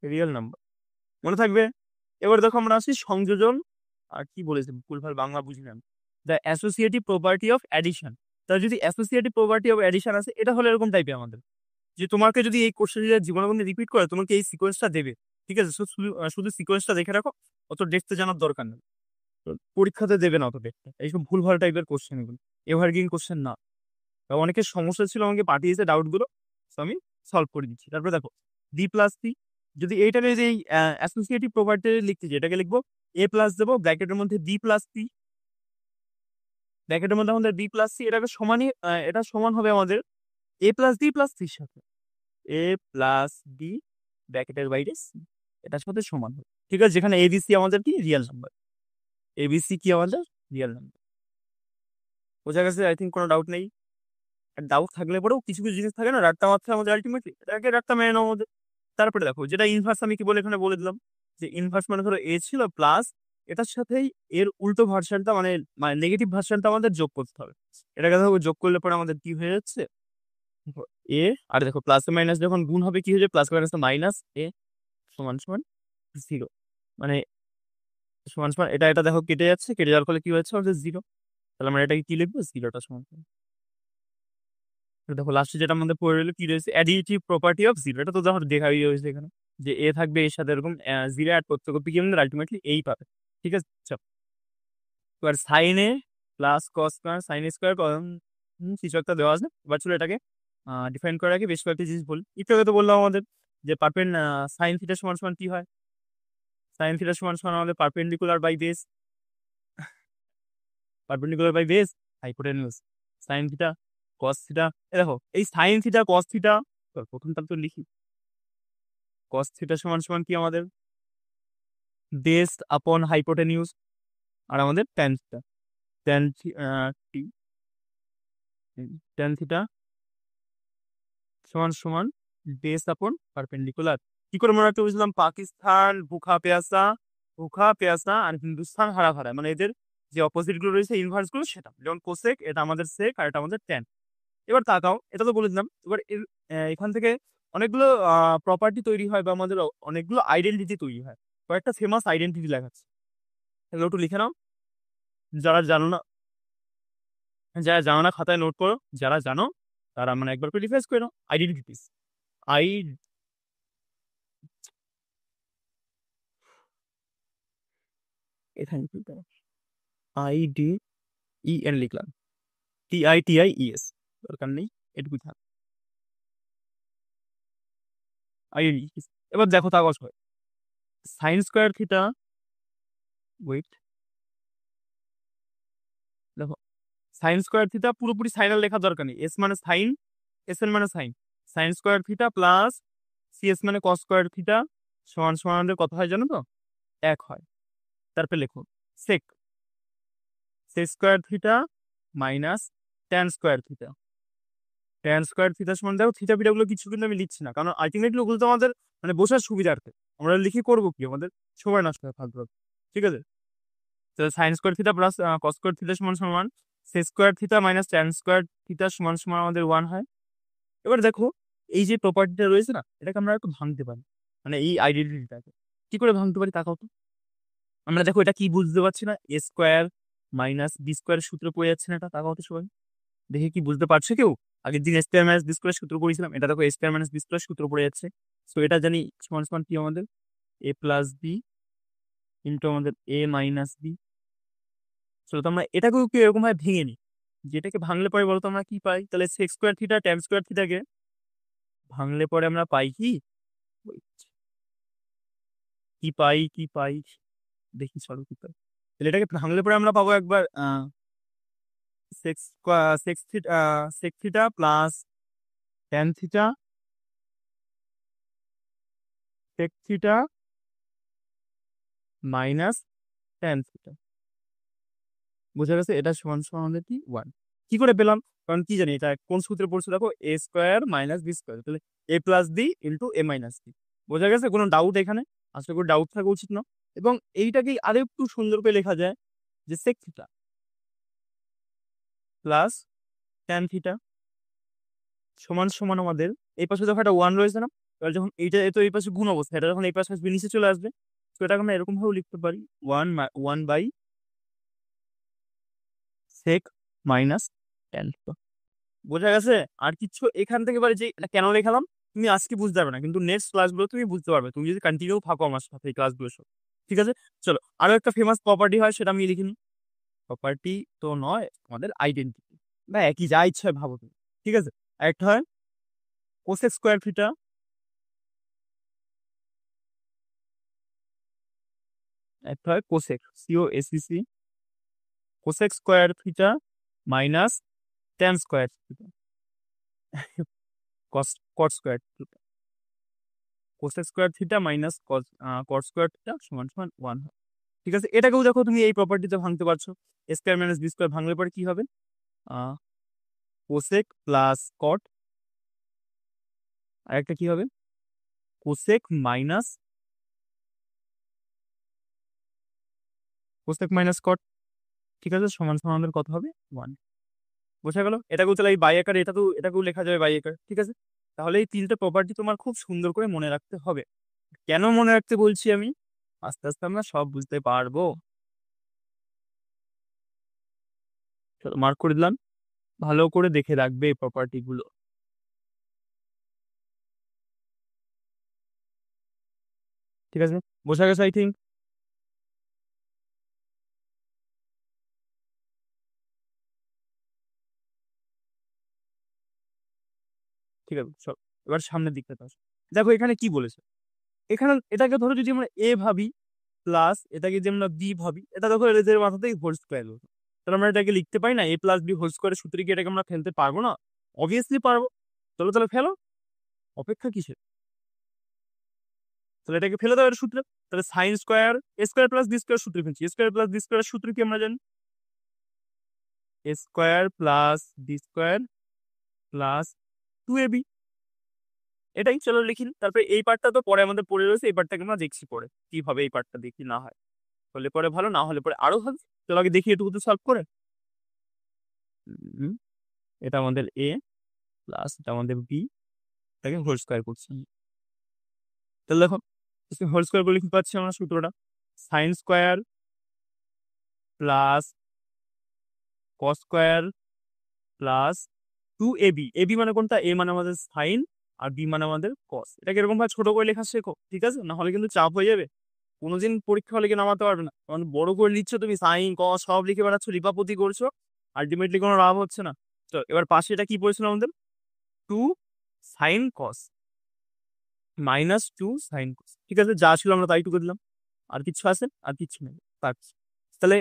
রিয়েল নাম্বার মনে থাকবে। এবার দেখো আমরা আসি সংযোজন। আর কি বলেছে ভুলভাল বাংলা বুঝি না। The associative property of addition. তার যদি অ্যাসোসিয়েটিভ প্রপার্টি অফ অ্যাডিশন আছে, এটা হলো এরকম টাইপের আমাদের, যে তোমাকে যদি এই কোশ্চেনটা জীবনে রিপিট করে তোমাকে এই সিকোয়েন্সটা দেবে। ঠিক আছে, শুধু সিকোয়েন্সটা দেখে রাখো, অত দেখতে জানার দরকার নেই। তো পরীক্ষাতে দেবে না অত দেখতে, এইসব ভুলভাল টাইপের কোশ্চেন এগুলো, এভারগ্রিন কোশ্চেন না। তো অনেকের সমস্যা ছিল, আমাকে পাঠিয়েছে ডাউট গুলো, তো আমি সলভ করে দিচ্ছি। তারপরে দেখো d+c, যদি এইটাকে যে অ্যাসোসিয়েটিভ প্রপার্টি লিখতে চাই, এটাকে লিখবো a প্লাস দেবো ব্র্যাকেটের মধ্যে d+c, ব্র্যাকেটের মধ্যে আমাদের b+c, এটাকে সমানই এটা সমান হবে আমাদের a+d+c-র সাথে। a+d ব্র্যাকেটের বাইরে c, এটার সাথে সমান হবে। ঠিক আছে, যেখানে abc আমাদের কি রিয়েল নাম্বার, abc কি আমাদের রিয়েল নাম্বার। বোঝা গেছে? আই থিঙ্ক কোনো ডাউট নেই। ডাউট থাকলে পরেও কিছু কিছু জিনিস থাকে না, রাট্টা মারতে হয় আমাদের আলটিমেটলি, এটাকে রাট্টা মেনে নেওয়া আমাদের। তারপরে দেখো যেটা ইনভার্স, আমি কি বলে এখানে বলে দিলাম যে ইনভার্স মানে ধরো এ ছিল প্লাস এটার সাথেই এর উল্টো ভার্সনটা মানে মানে নেগেটিভ ভার্সনটা আমাদের যোগ করতে হবে। এটাকে দেখো যোগ করলে পরে আমাদের কি হয়ে যাচ্ছে, এ আর দেখো প্লাস মাইনাস যখন গুণ হবে কি হয়ে যায়, প্লাস মাইনাস মাইনাস এ সমান সমান 0, মানে সমান সমান এটা এটা দেখো কেটে যাচ্ছে, কেটে যাওয়ার ফলে কি হচ্ছে আমাদের 0। তাহলে আমরা এটাকে কি লিখবো, 0টা সমান সমান। দেখো লাস্টে যেটা আমাদের পড়ে রইলো কি রয়েছে, অ্যাডিটিভ প্রপার্টি অফ 0, এটা তো দেখো দেখাই হয়েছে এখানে যে এ থাকবে এর সাথে এরকম 0 অ্যাড করতে করতে কি আমাদের আলটিমেটলি এই পাবে। ঠিক আছে, চল এবার sine A plus cos square sine square কিছু একটা দেওয়া আছে। এবার চলো এটাকে ডিফাইন করার আগে বেশ কয়েকটি জিনিস বলি। একটু আগে তো বললাম আমাদের যে সাইন থিটা সমান সমান কি হয়, সাইন থিটা সমান সমান আমাদের perpendicular by base, perpendicular by base hypotenuse. Sine theta cos theta, দেখো এই সাইন থিটা কস থিটা, প্রথমটা তো লিখি, কস থিটা সমান সমান কি আমাদের বেস আপন হাইপোটেনিউস, আর আমাদের tan theta, tan tan theta সমান সমান বেস আপন পারপেন্ডিকুলার। কি করে মনে রাখতে বুঝলাম, পাকিস্তান ভুখা পেয়াসা আর হিন্দুস্তান হারা ভাড়া, মানে এদের যে অপোজিট গুলো রয়েছে ইনভার্স গুলো সেটা, যেমন কোসেক এটা আমাদের সেক আর এটা আমাদের ট্যান। এবার তাকাও, এটা তো বলে দিলাম। এবার এখান থেকে অনেকগুলো প্রপার্টি তৈরি হয় বা আমাদের অনেকগুলো আইডেন্টিটি তৈরি হয়। কয়েকটা ফেমাস আইডেন্টিটি লেখাচ্ছে, এগুলো একটু লিখে নাও। যারা জানো না, যারা জানো না খাতায় নোট করো, যারা জানো তারা মানে একবার করে রিভাইজ করে নাও। আইডেন্টিটিস, আই এখানে IDEN লিখলাম, TITIES দরকার নেই, এটুকু থাক। আইডেন্টিটিস, এবার দেখো তা কষ্ট হয়, সাইন স্কোয়ার থিটা, ওয়েট দেখো সাইন স্কোয়ার থিটা পুরোপুরি সাইনাল লেখা দরকার নেই, এস মানে সাইন, এস এন মানে sine, sine square theta plus C S cos square theta সমান সমান আমাদের কত হয় জানো তো, 1 হয়। তারপরে লেখো sec, sec square theta minus tan square theta, tan square theta সমান, দেখো থিটা ফিটা গুলো কিছু কিন্তু আমি লিখছি না, কারণ আলটিমেটলি ওগুলো তো আমাদের মানে বোঝার সুবিধার্থে, আমরা লিখে করবো কি, আমাদের সময় নষ্ট হয় ফালতু। ঠিক আছে, তো sine square theta plus cos square theta সমান সমান sec square theta minus tan square theta সমান সমান আমাদের 1 হয়। এবার দেখো এই যে প্রপার্টিটা রয়েছে না, এটাকে আমরা একটু ভাঙতে পারি, মানে এই আইডেন্টিটিটাকে কি করে ভাঙতে পারি তাকাও তো। আমরা দেখো এটা কি বুঝতে পারছি না, এ স্কোয়ার মাইনাস বি স্কোয়ারের সূত্র পড়ে যাচ্ছে না, এটা তাকাও তো সবাই, দেখে কি বুঝতে পারছে কেউ? আগের দিন এ স্কোয়ার মাইনাস বি স্কোয়ার সূত্র পড়েছিলাম, এটা দেখো এ স্কোয়ার মাইনাস বি স্কোয়ার সূত্র পড়ে যাচ্ছে। তো এটা জানি সমান সমান কি আমাদের এ প্লাস বি ইন্টু আমাদের এ মাইনাস বি। চলো তো আমরা এটাকেও কি এরকম ভাবে ভেঙে নিই, যেটাকে ভাঙলে পরে বলতো আমরা কি পাই, তাহলে sec square theta tan square থিটাকে ভাঙলে পরে আমরা পাই কি, কি পাই কি পাই দেখি, চলো কি পাই। তাহলে এটাকে ভাঙলে পরে আমরা পাবো একবার sec sec theta, sec theta plus tan theta, sec theta minus tan theta. বোঝা গেছে, এটা সমান সমান আমাদের কি 1। কি করে পেলাম, কারণ কি জানি এটা কোন সূত্রে পড়ছে, দেখো এ স্কোয়ার মাইনাস বি স্কোয়ার, তাহলে এ প্লাস বি ইন্টু এ মাইনাস বি। বোঝা গেছে, কোনো ডাউট এখানে আসলে কোনো ডাউট থাকা উচিত না। এবং এইটাকেই আরো একটু সুন্দর করে লেখা যায় যে sec theta plus tan theta সমান সমান আমাদের এই পাশে দেখো একটা 1 রয়েছে না, এবার যখন এইটা তো এই পাশে গুণ অবস্থা, এটা যখন এই পাশে আসবে নিচে চলে আসবে, তো এটাকে আমরা এরকম ভাবে লিখতে পারি 1/সেক মাইনাস ট্যান। বোঝা গেছে? আর কিছু এখান থেকে এবারে যে এটা কেন লেখালাম তুমি আজকে বুঝতে পারবে না, কিন্তু নেক্সট ক্লাসগুলো তুমি বুঝতে পারবে, তুমি যদি কন্টিনিউ থাকো আমার সাথে এই ক্লাসগুলো সব। ঠিক আছে, চলো আরো একটা ফেমাস প্রপার্টি হয় সেটা আমি লিখে নিই। প্রপার্টি তো নয়, আমাদের আইডেন্টিটি বা একই, যা ইচ্ছা হয় ভাবো তুমি। ঠিক আছে, একটা হয় কোসেক স্কোয়ার থিটা, একটা হয় cosec COSEC, cosec square theta minus tan square theta, cos cot square theta, cosec square theta minus cot square theta সমান সমান 1 হয়। ঠিক আছে, এটাকেও দেখো তুমি এই প্রপার্টিতে ভাঙতে পারছো, এ স্কোয়ার মাইনাস বি স্কোয়ার ভাঙলে পরে কি হবে, কোসেক প্লাস কট, আর একটা কি হবে কোসেক মাইনাস কট, ঠিক আছে, সমান সমান আমাদের কত হবে 1। বোঝা গেল? এটাকেও তাহলে এই বাই আকার, এটাকেও লেখা যাবে বাই আকার, ঠিক আছে। তাহলে এই তিনটে প্রপার্টি তোমার খুব সুন্দর করে মনে রাখতে হবে। কেন মনে রাখতে বলছি আমি, আস্তে আস্তে আমরা সব বুঝতে পারবো। চলো মার্ক করে দিলাম, ভালো করে দেখে রাখবে এই প্রপার্টি গুলো। ঠিক আছে, বোঝা গেছে আই থিঙ্ক। ঠিক আছে সব, এবার সামনের দিকটা আসো। দেখো এখানে কি বলেছে, এখানে এটাকে ধরো যদি আমরা এ ভাবি প্লাস এটাকে যদি আমরা বি ভাবি, এটা দেখো এদের মাথাতেই হোল স্কোয়ার হলো, তাহলে আমরা এটাকে লিখতে পারি না এ প্লাস বি হোল স্কোয়ারের সূত্রে কি এটাকে আমরা ফেলতে পারবো না? অবভিয়াসলি পারবো। চলো তাহলে ফেলো, অপেক্ষা কিসের? তাহলে এটাকে ফেলে দাও এর সূত্রে। তাহলে sine square A square plus B square সূত্রে ফেলছি, A square plus B square সূত্র কি আমরা জানি? A square plus B square plus 2ab, এটাই। চলো লিখি, তারপরে এই পার্টটা তো পরে আমাদের পড়ে রয়েছে, এই পার্টটাকে আমরা দেখছি পরে কি হবে, এই পার্টটা দেখি, না হয় হলে পরে ভালো, না হলে পরে আরো ভালো। চলো আগে দেখি এটুকু তো সলভ করে। উম, এটা আমাদের এ প্লাস এটা আমাদের বি, এটাকে হোল স্কোয়ার করছি। তাহলে দেখো হোল স্কোয়ার করলে কি পাচ্ছি আমরা সূত্রটা, sine square plus cos square plus 2ab। Ab মানে কোনটা? এ মানে আমাদের সাইন আর বি মানে আমাদের কস। এটাকে এরকম ভাবে ছোট করে লেখা শেখো, ঠিক আছে, না হলে কিন্তু চাপ হয়ে যাবে। কোনোদিন পরীক্ষা হলে কি নামাতে পারবে না, কারণ বড় করে নিচ্ছ তুমি, সাইন কস সব লিখে বেড়াচ্ছ, রিপাপতি করছো, আলটিমেটলি কোনো লাভ হচ্ছে না। তো এবার পাশে এটা কি পড়েছিল আমাদের, 2 sin cos minus 2 sin cos, ঠিক আছে, যা ছিল আমরা তাই টুকু দিলাম, আর কিছু আছে? আর কিছু নেই। পাচ্ছি তাহলে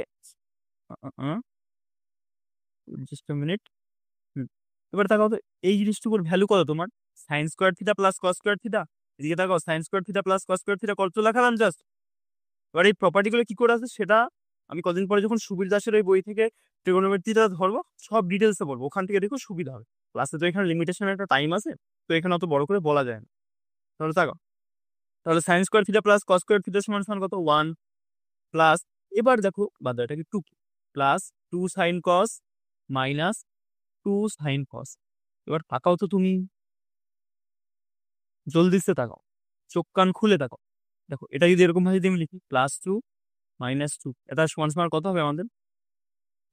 জাস্ট মিনিট। এবার তাকাও তো, এই জিনিসটুকুর ভ্যালু কত তোমার, sign square theta plus cos square theta. এদিকে তাকাও, sign square theta plus cos square theta কত লেখালাম জাস্ট। এবার এই প্রপার্টিগুলো কি করে আছে সেটা আমি কদিন পরে যখন সুবীর দাসের ওই বই থেকে ট্রিগোনোমেট্রিটা ধরবো, সব ডিটেলসে বলবো, ওখান থেকে দেখো সুবিধা হবে। ক্লাসে তো এখানে লিমিটেশন একটা টাইম আছে, তো এখানে অত বড় করে বলা যায় না। তাহলে তাকাও, তাহলে sine square theta plus cos square theta সমান সমান কত, 1 প্লাস, এবার দেখো বাদ দাও এটাকে 2 plus 2 sin cos minus 2 sin cos। এবার তাকাও তো তুমি, জলদিসে তাকাও, চোখ কান খুলে তাকাও। দেখো এটা যদি এরকম ভাবে যদি আমি লিখি +2 - 2, এটা সমান সমান কত হবে আমাদের,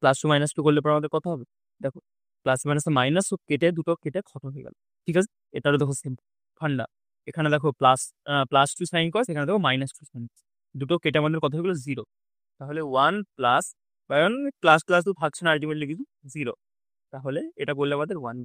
+2 - 2 করলে পর আমাদের কত হবে? দেখো প্লাস মাইনাস মাইনাস কেটে দুটো কেটে খতম হয়ে গেল, ঠিক আছে। এটারও দেখো সেম ফান্ডা, এখানে দেখো +2 sin cos, এখানে দেখো -2 sin cos, দুটো কেটে আমাদের কত হয়ে গেলো 0। তাহলে 1 প্লাস, কারণ প্লাস প্লাস তো থাকছে না, আলটিমেটলি কিন্তু 0। তাহলে এটা করলে আমাদের 1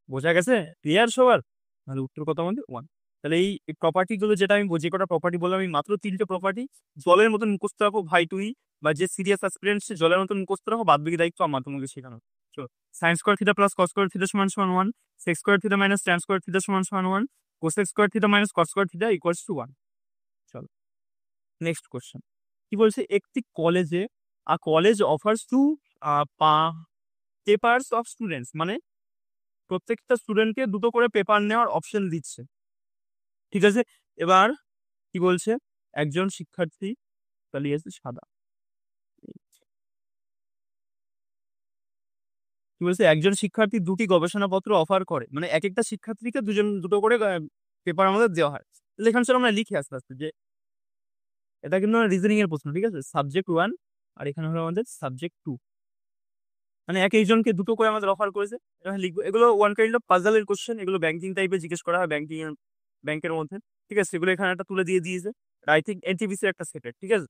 বোঝা গেছে, ক্লিয়ার সবার? তাহলে উত্তর কত আমাদের 1। তাহলে এই প্রপার্টি গুলো যেটা আমি যে কটা প্রপার্টি বললাম, আমি মাত্র 3টে প্রপার্টি জলের মতন মুখস্থ রাখো ভাই, তুই বা যে সিরিয়াস অ্যাসপিরেন্ট সে জলের মতন মুখস্থ রাখো, বাদ বাকি দায়িত্ব আমার তোমাকে শেখানো। Sine square theta plus cos square theta সমান সমান 1, sec square theta minus tan square theta সমান সমান 1, cosec square theta minus cos square theta equals to 1। চলো নেক্সট কোশ্চেন কি বলছে, একটি কলেজে college offers two papers of students, মানে প্রত্যেকটা স্টুডেন্টকে দুটো করে পেপার নেওয়ার অপশন দিচ্ছে, ঠিক আছে। এবার কি বলছে, একজন শিক্ষার্থী, তাহলে আছে সাদা, কি বলছে, একজন শিক্ষার্থী দুটি গবেষণাপত্র অফার করে, মানে এক একটা শিক্ষার্থীকে দুটো করে পেপার আমাদের দেওয়া হয়। তাহলে এখানে স্যার আমরা লিখি আস্তে আস্তে যে এটা কিন্তু রিজনিং এর প্রশ্ন, ঠিক আছে, সাবজেক্ট 1 আর এখানে হলো আমাদের সাবজেক্ট 2, মানে এক একজনকে দুটো করে আমাদের অফার করেছে। এখানে লিখবো, এগুলো ওয়ান কাইন্ড অফ পাজলের কোশ্চেন, এগুলো ব্যাংকিং টাইপের জিজ্ঞেস করা হয়, ব্যাংকের মধ্যে, ঠিক আছে, সেগুলো এখানে একটা তুলে দিয়ে দিয়েছে, আই থিঙ্ক এনটিপিসি একটা সেটের, ঠিক আছে।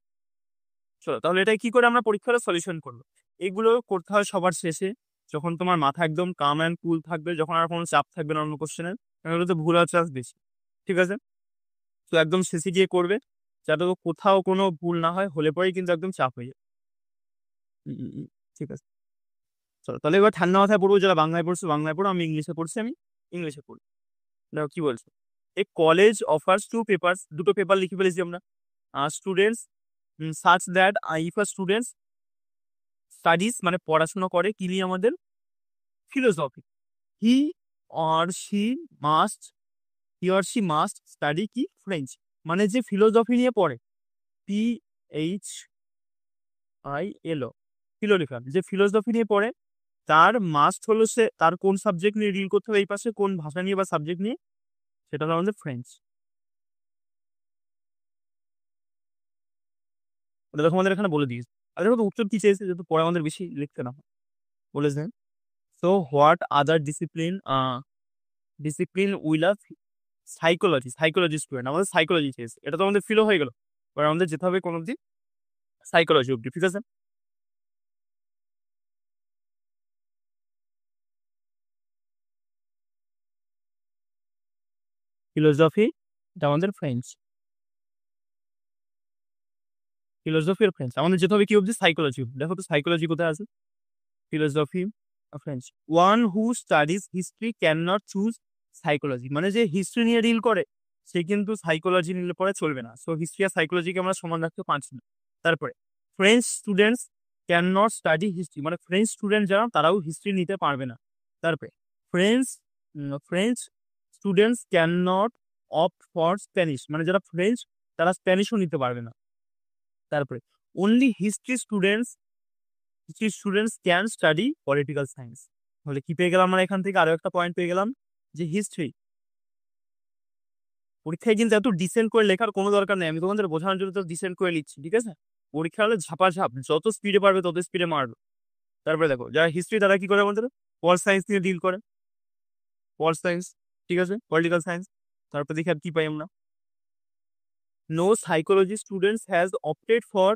চলো তাহলে এটা কি করে আমরা পরীক্ষার সলিউশন করবো, এগুলো করতে হয় সবার শেষে, যখন তোমার মাথা একদম কাম অ্যান্ড কুল থাকবে, যখন আর কোনো চাপ থাকবে না অন্য কোশ্চেনের, এগুলোতে ভুল হওয়ার চান্স বেশি, ঠিক আছে। তো একদম শেষে গিয়ে করবে, যাতে কোথাও কোনো ভুল না হয়, হলে পরেই কিন্তু একদম চাপ হয়ে যায়। ঠিক আছে, চলো তাহলে এবার ঠান্ডা মাথায় পড়বো, যারা বাংলায় পড়ছো বাংলায় পড়ো, আমি ইংলিশে পড়ছি, আমি ইংলিশে পড়ি। দেখো কি বলছো, এ কলেজ অফার্স টু পেপার্স, দুটো পেপার লিখে ফেলেছি আমরা, students such that if a students studies, মানে পড়াশোনা করে, কি নিয়ে আমাদের philosophy. He or she must study কি ফ্রেঞ্চ, মানে যে ফিলোসফি নিয়ে পড়ে, PHILO, ফিলোলিফার, যে ফিলোসফি নিয়ে পড়ে তার মাস্ট হলো সে তার কোন সাবজেক্ট নিয়ে ডিল করতে হবে, এই পাশে কোন ভাষা নিয়ে বা সাবজেক্ট নিয়ে, সেটা হলো আমাদের ফ্রেঞ্চ। ওটা দেখো আমাদের এখানে বলে দিয়েছে। আর দেখো তো উত্তর কি চেয়েছে, যেহেতু পরে আমাদের বেশি লিখতে না হয়, বলেছেন so what other discipline will a psychology student, আমাদের সাইকোলজি চেয়েছে, এটা তো আমাদের ফিলো হয়ে গেল, এবার আমাদের যেতে হবে কোন অব্দি, সাইকোলজি অব্দি, ঠিক আছে। ফিলোসফি, এটা আমাদের ফ্রেঞ্চ, ফিলোসফি আর ফ্রেঞ্চ, আমাদের যেতে হবে কি অব্দি, সাইকোলজি। দেখো তো সাইকোলজি কোথায় আছে, philosophy French. One who studies history can not choose psychology, মানে যে হিস্ট্রি নিয়ে ডিল করে সে কিন্তু সাইকোলজি নিলে পরে চলবে না, সো হিস্ট্রি আর সাইকোলজিকে আমরা সমান রাখতে পারছি না। তারপরে French students can not study history, মানে ফ্রেঞ্চ স্টুডেন্ট যারা তারাও হিস্ট্রি নিতে পারবে না। তারপরে French French students can not opt for Spanish, মানে যারা ফ্রেঞ্চ তারা স্প্যানিশও নিতে পারবে না। তারপরে only history students can study political science. তাহলে কি পেয়ে গেলাম আমরা এখান থেকে, আরো একটা পয়েন্ট পেয়ে গেলাম, যে হিস্ট্রি পরীক্ষায় কিন্তু এত ডিসেন্ট করে লেখার কোনো দরকার নেই, আমি তোমাদের বোঝানোর জন্য তো ডিসেন্ট করে লিখছি, ঠিক আছে। পরীক্ষা হলে ঝাপাঝাপ, যত স্পিডে পারবে তত স্পিডে মারবে। তারপরে দেখো যারা হিস্ট্রি তারা কি করে আমাদের, পল সায়েন্স নিয়ে ডিল করে, পল সায়েন্স, ঠিক আছে, পলিটিক্যাল সায়েন্স। তারপরে দেখি আর কি পাই আমরা, no psychology students has opted for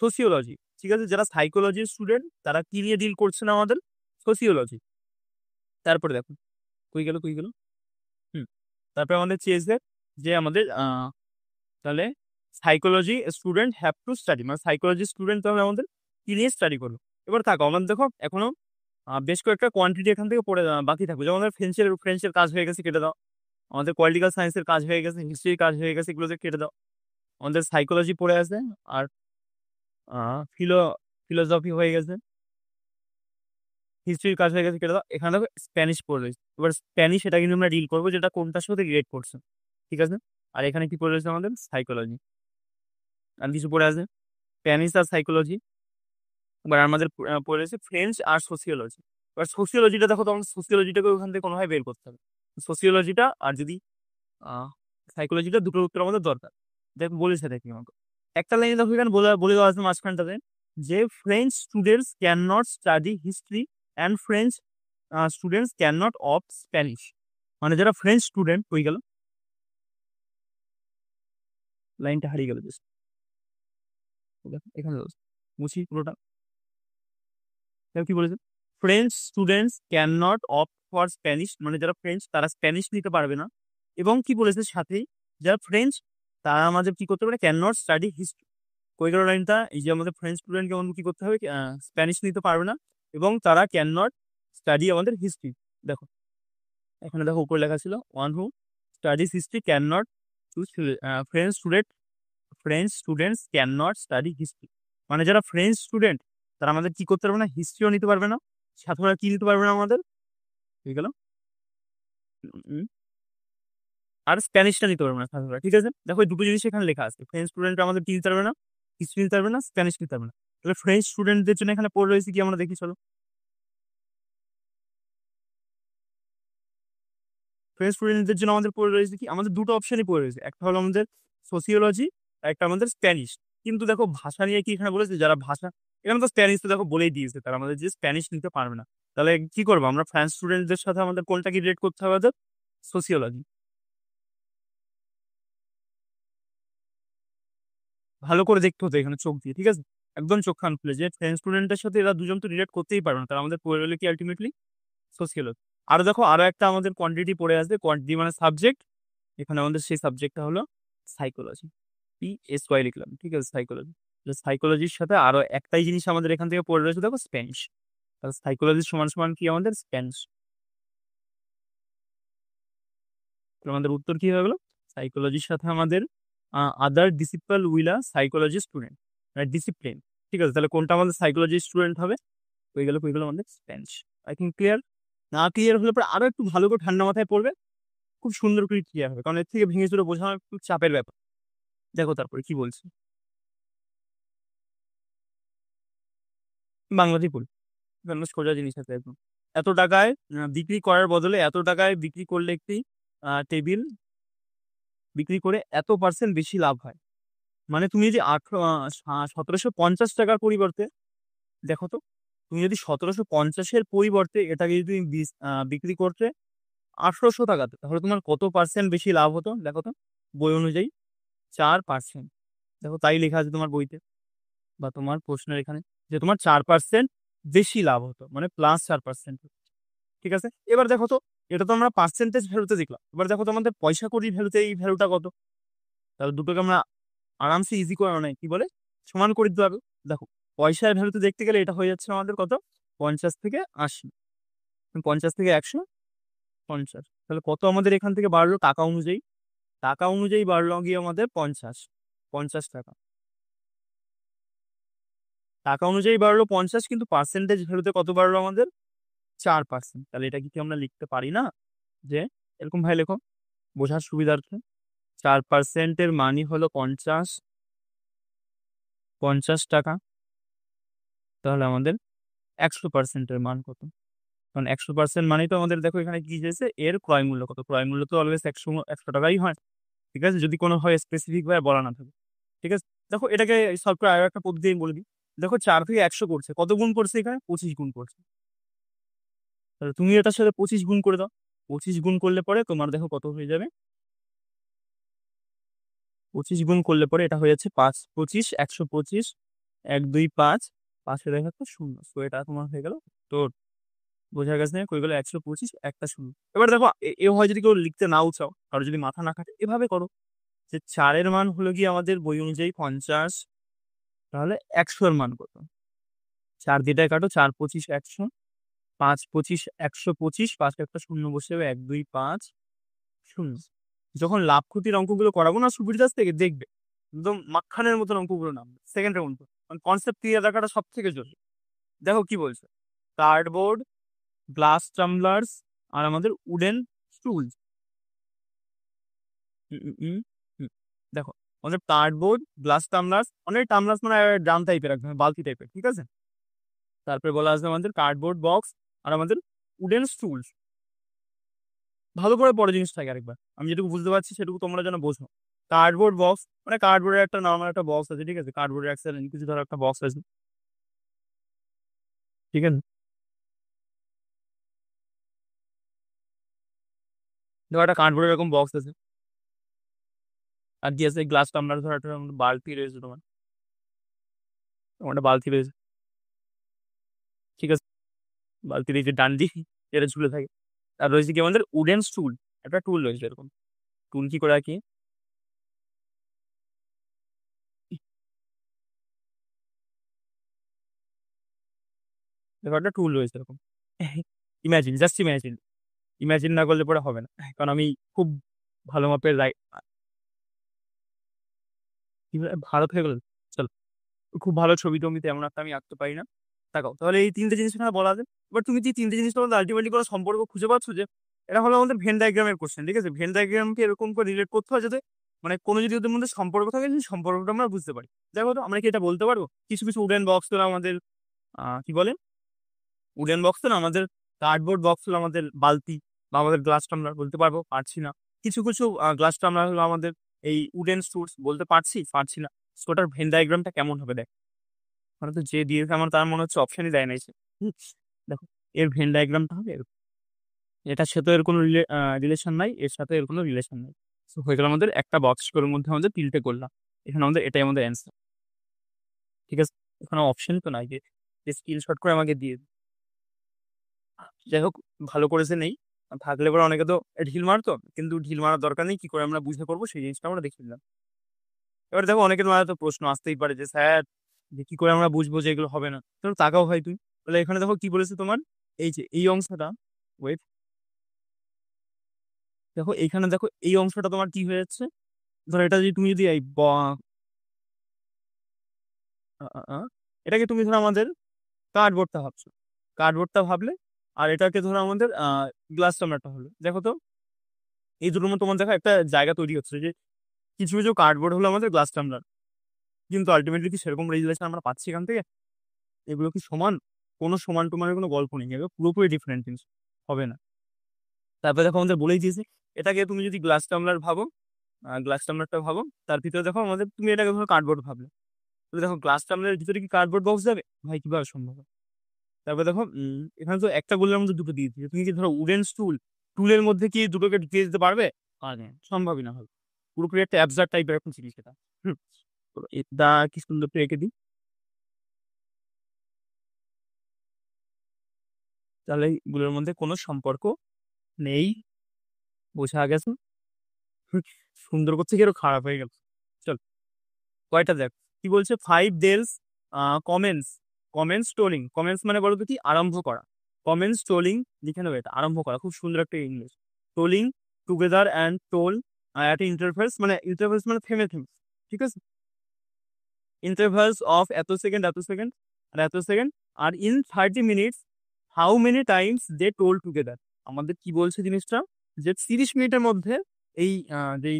sociology, ঠিক আছে, যারা সাইকোলজির স্টুডেন্ট তারা কি নিয়ে ডিল করছে না, আমাদের সোসিওলজি। তারপরে দেখো কই গেল হুম, তারপরে আমাদের চেয়েছে যে আমাদের তাহলে psychology student have to study, মানে সাইকোলজি স্টুডেন্ট তাহলে আমাদের কি নিয়ে স্টাডি করবো। এবার থাকো আমাদের দেখো এখনো বেশ কয়েকটা কোয়ান্টিটি এখান থেকে পড়ে বাকি থাকবে, যেমন আমাদের ফ্রেঞ্চের কাজ হয়ে গেছে, কেটে দাও। আমাদের পলিটিক্যাল সায়েন্সের কাজ হয়ে গেছে, হিস্ট্রির কাজ হয়ে গেছে, এগুলোতে কেটে দাও। আমাদের সাইকোলজি পড়ে আছে, আর ফিলো ফিলোসফি হয়ে গেছে, হিস্ট্রির কাজ হয়ে গেছে, কেটে দাও। এখানে দেখো স্প্যানিশ পড়ে রয়েছে, এবার স্প্যানিশ এটা কিন্তু আমরা ডিল করবো, যেটা কোনটার সাথে রিলেট করছে, ঠিক আছে। আর এখানে কি পড়ে রয়েছে আমাদের, সাইকোলজি। আর কিছু পড়ে আছে, স্প্যানিশ আর সাইকোলজি। এবার আমাদের পড়ে রয়েছে ফ্রেঞ্চ আর সোসিওলজি। এবার সোসিওলজিটা দেখো, তোমার সোসিওলজিটাকে ওখান থেকে কোনোভাবে বের করতে হবে, সোসিওলজিটা আর যদি সাইকোলজিটা, দুটোর উত্তর আমাদের দরকার। দেখ বলেছে দেখি আমাকে একটা লাইনে দেখো এখানে বলে বলে দেওয়া আছে মাঝখানটাতে, যে French students can not study history and French students can not of Spanish, মানে যারা ফ্রেঞ্চ স্টুডেন্ট হয়ে গেল, লাইনটা হারিয়ে গেল just। দেখো এখানে রয়েছে। মুছি পুরোটা, দেখো কি বলেছে, ফ্রেঞ্চ স্টুডেন্টস ক্যান নট অপ ফর স্প্যানিশ, মানে যারা ফ্রেঞ্চ তারা স্প্যানিশ নিতে পারবে না। এবং কি বলেছে সাথেই, যারা ফ্রেঞ্চ তারা আমাদের কি করতে পারে, ক্যান নট স্টাডি হিস্ট্রি। কই গেল লাইনটা, এই যে আমাদের ফ্রেঞ্চ স্টুডেন্ট কেমন কি করতে হবে, স্প্যানিশ নিতে পারবে না, এবং তারা ক্যান নট স্টাডি আমাদের হিস্ট্রি। দেখো এখানে দেখো উপরে লেখা ছিল, one who studies history can not choose, French student French students can not study history, মানে যারা ফ্রেঞ্চ স্টুডেন্ট তারা আমাদের কি করতে পারবে না, হিস্ট্রিও নিতে পারবে না, সাথে ওরা কি নিতে পারবে না আমাদের, হয়ে গেল, উম, আর স্প্যানিশটা নিতে পারবে না সাথে ওরা, ঠিক আছে। দেখো এই দুটো জিনিস এখানে লেখা আছে, ফ্রেঞ্চ স্টুডেন্ট আমাদের কি নিতে পারবে না, হিস্ট্রি নিতে পারবে না, স্প্যানিশ নিতে পারবে না। তাহলে ফ্রেঞ্চ স্টুডেন্টদের জন্য এখানে পড়ে রয়েছে কি, আমরা দেখি চলো। ফ্রেঞ্চ স্টুডেন্টদের জন্য আমাদের পড়ে রয়েছে কি, আমাদের দুটো অপশনই পড়ে রয়েছে, একটা হলো আমাদের সোসিওলজি আর একটা আমাদের স্প্যানিশ। কিন্তু দেখো ভাষা নিয়ে কি এখানে বলেছে, যারা ভাষা, এখানে তো স্প্যানিশ তো দেখো বলেই দিয়েছে, তারা আমাদের যে স্প্যানিশ নিতে পারবে না। তাহলে কি করবো আমরা, ফ্রেঞ্চ স্টুডেন্টদের সাথে আমাদের কোনটাকে রিলেট করতে হবে, আমাদের সোসিওলজি। ভালো করে দেখতে হতো এখানে চোখ দিয়ে, ঠিক আছে, একদম চোখ কান খুলে, যে ফ্রেঞ্চ স্টুডেন্টের সাথে এরা দুজন তো রিলেট করতেই পারবে না, তারা আমাদের পড়ে রইলো কি আলটিমেটলি সোসিওলজি। আরো দেখো আরো একটা আমাদের কোয়ান্টিটি পড়ে আছে, কোয়ান্টিটি মানে সাবজেক্ট, এখানে আমাদের সেই সাবজেক্টটা হলো সাইকোলজি, PSY লিখলাম, ঠিক আছে, সাইকোলজি। সাইকোলজির সাথে আরো একটাই জিনিস আমাদের এখান থেকে পড়ে রয়েছে, দেখো স্প্যানিশ। তাহলে সাইকোলজি সমান সমান কি আমাদের, স্প্যানিশ। তো আমাদের উত্তর কি হয়ে গেলো, সাইকোলজির সাথে আমাদের other discipline will a psychology student, discipline, ঠিক আছে। তাহলে কোনটা আমাদের সাইকোলজি স্টুডেন্ট হবে, হয়ে গেল আমাদের স্প্যানিশ। I think clear. না ক্লিয়ার হলে পরে আরো একটু ভালো করে ঠান্ডা মাথায় পড়বে, খুব সুন্দর করে ক্লিয়ার হবে, কারণ এর থেকে ভেঙে চুরে বোঝানো একটু চাপের ব্যাপার। দেখো তারপরে কি বলছে, বাংলাতেই পড়ি, কারণ সোজা জিনিস আছে একদম। এত টাকায় বিক্রি করার বদলে এত টাকায় বিক্রি করলে একটি টেবিল বিক্রি করে এত পার্সেন্ট বেশি লাভ হয়। মানে তুমি যদি 1750 টাকার পরিবর্তে, দেখো তো, তুমি যদি 1750-এর পরিবর্তে এটাকে যদি তুমি বিক্রি করতে 1800 টাকাতে, তাহলে তোমার কত পার্সেন্ট বেশি লাভ হতো দেখো তো, বই অনুযায়ী 4%। দেখো তাই লেখা আছে তোমার বইতে বা তোমার প্রশ্নের এখানে, যে তোমার 4% বেশি লাভ হতো, মানে +4%। ঠিক আছে, এবার দেখো তো, এটা তো আমরা পার্সেন্টেজ ভ্যালুতে দেখলাম, এবার দেখো তো আমাদের পয়সা কড়ির ভ্যালুতে এই ভ্যালুটা কত। তাহলে দুটোকে আমরা আরামসে ইজি করে, মানে কি বলে, সমান করে দিতে হবে। দেখো, পয়সার ভ্যালুতে দেখতে গেলে এটা হয়ে যাচ্ছে আমাদের কত, 50 থেকে 80, 50 থেকে 150। তাহলে কত আমাদের এখান থেকে বাড়লো টাকা অনুযায়ী, টাকা অনুযায়ী বাড়লো গিয়ে আমাদের 50 টাকা। টাকা অনুযায়ী বাড়লো 50, কিন্তু পার্সেন্টেজ ভ্যালুতে কত বাড়লো আমাদের, 4%। তাহলে এটা কি আমরা লিখতে পারি না যে, এরকম ভাই লেখো বোঝার সুবিধার্থে, 4%-এর মানই হলো 50 টাকা। তাহলে আমাদের 100%-এর মান কত, কারণ 100% মানেই তো আমাদের, দেখো এখানে কি চেয়েছে, এর ক্রয় মূল্য কত, ক্রয় মূল্য তো অলওয়েজ 100 টাকাই হয়। ঠিক আছে, যদি কোনো হয় স্পেসিফিক ভাবে বলা না থাকে। ঠিক আছে, দেখো এটাকে সলভ করে আরো একটা পদ্ধতি আমি বলে দিই। দেখো 4 থেকে 100 করছে, কত গুণ করছে, এখানে 25 গুণ করছে। তাহলে তুমি এটার সাথে 25 গুণ করে দাও, 25 গুণ করলে পরে তোমার দেখো কত হয়ে যাবে, 25 গুণ করলে পরে এটা হয়ে যাচ্ছে 5 25 125, 1 2 5, 5 দেখো তো 0, তো এটা তোমার হয়ে গেল তোর, বোঝা গেছে কই গেলো 125, একটা 0। এবার দেখো এ হয় যদি কেউ লিখতে নাও চাও, কারো যদি মাথা না খাটে, এভাবে করো যে 4-এর মান হলো গিয়ে আমাদের বই অনুযায়ী 50, তাহলে 100-এর মান কত, 4 দিয়ে কাটো, 4 25 100, 5 25 125, 5 একটা 0 বসে যাবে, 1 2 5 0। যখন লাভ ক্ষতির অঙ্কগুলো করাবো না সুবির কাছ থেকে, দেখবে একদম মাখানের মতন অঙ্কগুলো নামবে সেকেন্ডের মতো, মানে কনসেপ্ট ক্লিয়ার রাখাটা সব থেকে জরুরি। দেখো কি বলছে, কার্ডবোর্ড, গ্লাস টাম্বলার্স আর আমাদের উডেন স্টুল। দেখো, আমাদের কার্ডবোর্ড, গ্লাস টামলার্স, অনেক টামলার্স মানে ড্রাম টাইপের, একদম বালতি টাইপের। ঠিক আছে, তারপরে বলা আছে আমাদের কার্ডবোর্ড বক্স আর আমাদের উডেন স্টুলস। ভালো করে পরে জিনিসটাকে আরেকবার, আমি যেটুকু বুঝতে পারছি সেটুকু তোমরা যেন বোঝো। কার্ডবোর্ড বক্স মানে কার্ডবোর্ডের একটা নর্মাল একটা বক্স আছে, ঠিক আছে, কার্ডবোর্ডের কিছু ধরো একটা বক্স আছে। ঠিক আছে, ধরো একটা কার্ডবোর্ডের এরকম বক্স আছে, আর কি আছে, গ্লাস টামলার, ধরো একটা বালতি রয়েছে, তোমার একটা বালতি রয়েছে। ঠিক আছে, বালতির এই যে ডান্ডি, এটা ঝুলে থাকে। আর রয়েছে কি আমাদের উডেন স্টুল, একটা টুল রয়েছে এরকম, টুল কি করে আর কি, দেখো একটা টুল রয়েছে এরকম। ইমাজিন, জাস্ট ইমাজিন, ইমাজিন না করলে পরে হবে না, কারণ আমি খুব ভালো মাপের ভারত হয়ে গেল। চলো, খুব ভালো ছবি টমি তেমন একটা আমি আঁকতে পারি না। তাকাও, তাহলে এই তিনটে জিনিস এখানে বলা যায়। এবার তুমি যে তিনটে জিনিস তোমাদের আলটিমেটলি কোনো সম্পর্ক খুঁজে পাচ্ছ, যে এটা হলো আমাদের ভেন ডায়াগ্রামের কোশ্চেন। ঠিক আছে, ভেন ডায়াগ্রামকে এরকম করে রিলেট করতে হয় যাতে, মানে কোনো যদি ওদের মধ্যে সম্পর্ক থাকে, সেই সম্পর্কটা আমরা বুঝতে পারি। দেখো তো, আমরা কি এটা বলতে পারবো, কিছু কিছু উডেন বক্স তো আমাদের কি বলে, উডেন বক্স তো না আমাদের, কার্ডবোর্ড বক্স হলো আমাদের বালতি বা আমাদের গ্লাস টামলার, বলতে পারবো, পারছি না। কিছু কিছু গ্লাস টামলার হলো আমাদের এই উডেন স্টুলস, বলতে পারছি না। So ওটার ভেন ডায়াগ্রামটা কেমন হবে দেখ, মানে তো যে দিয়েছে আমার তার মনে হচ্ছে অপশনই দেয় নাই সে। দেখো, এর ভেন ডায়াগ্রামটা হবে এরকম। এটার সাথে এর কোনো রিলেশন নাই, এর সাথে এর কোনো রিলেশন নাই। তো হয়ে গেল আমাদের একটা বক্স করে মধ্যে আমাদের তিনটে করলাম, এখানে আমাদের এটাই আমাদের অ্যান্সার। ঠিক আছে, এখানে অপশন তো নাই যে স্ক্রিনশট করে আমাকে দিয়ে দিই। যাই হোক, ভালো করেছে নেই, থাকলে পরে অনেকে তো ঢিল মারতো, কিন্তু ঢিল মারার দরকার নেই, কি করে আমরা বুঝে করবো সেই জিনিসটা আমরা দেখে নিলাম। এবার দেখো, অনেকের মাথায় তো প্রশ্ন আসতেই পারে যে স্যার, যে কি করে আমরা বুঝবো যে এগুলো হবে না, তো তাকাও হয় তুই, বলে এখানে দেখো কি বলেছে তোমার, এই যে এই অংশটা, ওয়েট, দেখো এইখানে দেখো এই অংশটা তোমার কি হয়ে যাচ্ছে, ধরো এটা যদি তুমি যদি এই আ, আ, আ, এটাকে তুমি ধরো আমাদের কার্ডবোর্ডটা ভাবছো, কার্ডবোর্ডটা ভাবলে আর এটাকে ধরো আমাদের গ্লাস টামলারটা হলো। দেখো তো এই দুটোর মধ্যে তোমার দেখো একটা জায়গা তৈরি হচ্ছে যে কিছু কিছু কার্ডবোর্ড হলো আমাদের গ্লাস টামলার, কিন্তু আলটিমেটলি কি সেরকম রেজুলেশন আমরা পাচ্ছি এখান থেকে? এগুলো কি সমান? কোনো সমান টমানের কোনো গল্প নেই, এগুলো পুরোপুরি ডিফারেন্ট জিনিস, হবে না। তারপরে দেখো আমাদের বলেই দিয়েছে এটাকে তুমি যদি গ্লাস টামলার ভাবো, গ্লাস টামলারটা ভাবো, তার ভিতরে দেখো আমাদের তুমি এটাকে ধরো কার্ডবোর্ড ভাবলে, তো দেখো গ্লাস টামলারের ভিতরে কি কার্ডবোর্ড বক্স যাবে? ভাই কিভাবে সম্ভব হয়? তারপরে দেখো এখানে তো একটা গোলের মধ্যে দুটো দিয়ে দিচ্ছে, তুমি কি ধরো উডেন টুলের মধ্যে কি দুটোকে ঢুকিয়ে দিতে পারবে? পারবে না, সম্ভবই না হবে। পুরোপুরি একটা অ্যাবসার্ড টাইপের এখন জিনিস এটা। হুম, তো এটা কি সুন্দর করে এঁকে দিই, তাহলে এগুলোর মধ্যে কোনো সম্পর্ক নেই, বোঝা গেছে? হুম, সুন্দর করছে কি আরো খারাপ হয়ে গেল। চল কয়টা দেখ কি বলছে, 5 ডেজ কমেন্স, কমেন্স মানে বলতো কি আরম্ভ করা, কমেন্স টোলিং, লিখে নেবে এটা আরম্ভ করা, খুব সুন্দর একটা English. Tolling together and toll at intervals, মানে ইন্টারভেলস মানে থেমে থেমে, ঠিক আছে, ইন্টারভেলস অফ এত সেকেন্ড এত সেকেন্ড আর এত সেকেন্ড, আর in 30 minutes how many times they toll together. আমাদের কি বলছে জিনিসটা, যে 30 মিনিটের মধ্যে এই যেই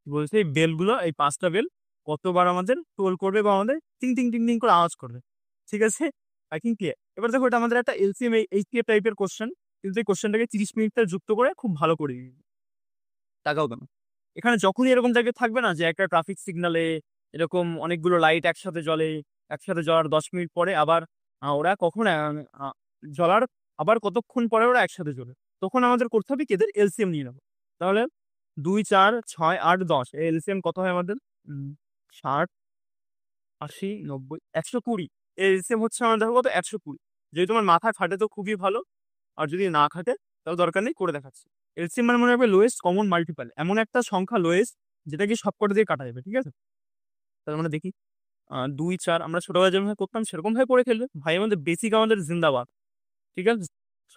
কি বলছে এই বেলগুলো, এই 5টা বেল কতবার আমাদের টোল করবে বা আমাদের টিং টিং টিং টিং করে আওয়াজ করবে, ঠিক আছে? I think clear. এবার দেখো এটা আমাদের একটা এলসিএম এইচসিএফ টাইপের কোশ্চেন, কিন্তু এই কোশ্চেনটাকে 30 মিনিটটা যুক্ত করে খুব ভালো করে দিয়েছে। তাকাও কেন, এখানে যখনই এরকম জায়গায় থাকবে না যে একটা ট্রাফিক সিগনালে এরকম অনেকগুলো লাইট একসাথে জ্বলে, একসাথে জ্বলার 10 মিনিট পরে আবার ওরা কখন জ্বলার আবার কতক্ষণ পরে ওরা একসাথে জ্বলে, তখন আমাদের করতে হবে কি এদের এলসিএম নিয়ে নেবো। তাহলে 2 4 6 8 10 এই এলসিএম কত হয় আমাদের? 60 80 90 120। এই এলসিএম হচ্ছে আমাদের দেখো কত, 120। যদি তোমার মাথায় খাটে তো খুবই ভালো, আর যদি না খাটে তাহলে দরকার নেই, করে দেখাচ্ছি। এলসিএম মানে মনে রাখবে লোয়েস্ট কমন মাল্টিপল, এমন একটা সংখ্যা লোয়েস্ট যেটা কি সবকটা দিয়ে কাটা যাবে, ঠিক আছে? তাহলে আমরা দেখি 2 4 আমরা ছোটবেলায় যেমন করতাম সেরকম ভাবে পড়ে ফেলবে ভাই, আমাদের বেসিক আমাদের জিন্দাবাদ, ঠিক আছে?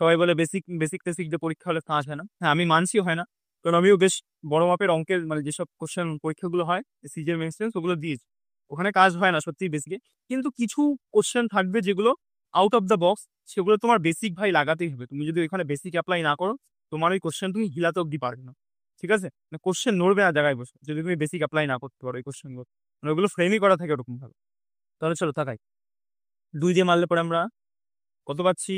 সবাই বলে বেসিক বেসিক টেসিক দিয়ে পরীক্ষা হলে কাজ হয় না, হ্যাঁ আমি মানছি হয় না, কারণ আমিও বেশ বড় মাপের অঙ্কের মানে যেসব কোশ্চেন পরীক্ষাগুলো হয় সিজিএল মেন্স ওগুলো দিয়েছি, ওখানে কাজ হয় না সত্যি বেসিকে। কিন্তু কিছু কোশ্চেন থাকবে যেগুলো আউট অফ দ্য বক্স, সেগুলো তোমার বেসিক ভাই লাগাতেই হবে, তুমি যদি ওইখানে বেসিক অ্যাপ্লাই না করো তোমার ওই কোশ্চেন তুমি হিলাতে অব্দি পারবে না, ঠিক আছে? কোশ্চেন নড়বে না জায়গায় বসে যদি তুমি বেসিক অ্যাপ্লাই না করতে পারো এই কোশ্চেনগুলো, মানে ওগুলো ফ্রেমই করা থাকে ওরকম ভাবে। তাহলে চলো তাকাই, 2 দিয়ে মারলে পরে আমরা কত পাচ্ছি?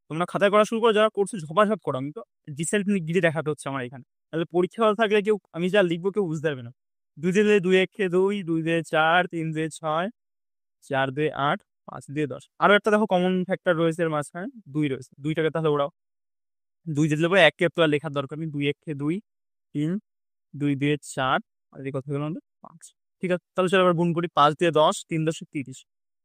তোমরা খাতায় করা শুরু করো, যারা করছো ঝপাঝপ করো, আমি তো রিসেন্টলি গিয়ে দেখাতে হচ্ছে আমার এখানে, তাহলে পরীক্ষা হল থাকলে কেউ আমি যা লিখবো কেউ বুঝতে পারবে না। 2 দিয়ে 2 2 2 দিয়ে 4 3 দিয়ে 6 4 দিয়ে 8 5 দিয়ে 10, আরো একটা দেখো কমন ফ্যাক্টর রয়েছে এর মাঝখানে, 2 রয়েছে, 2টাকে তাহলে ওরাও 2 দিয়ে দিলে পরে 1কে তো আর লেখার দরকার নেই, 2 1 2 3 2 2 4 আর এই কথা গেল আমাদের 5, ঠিক আছে? তাহলে চলো আবার গুণ করি, 5 দিয়ে 10 3 10 30,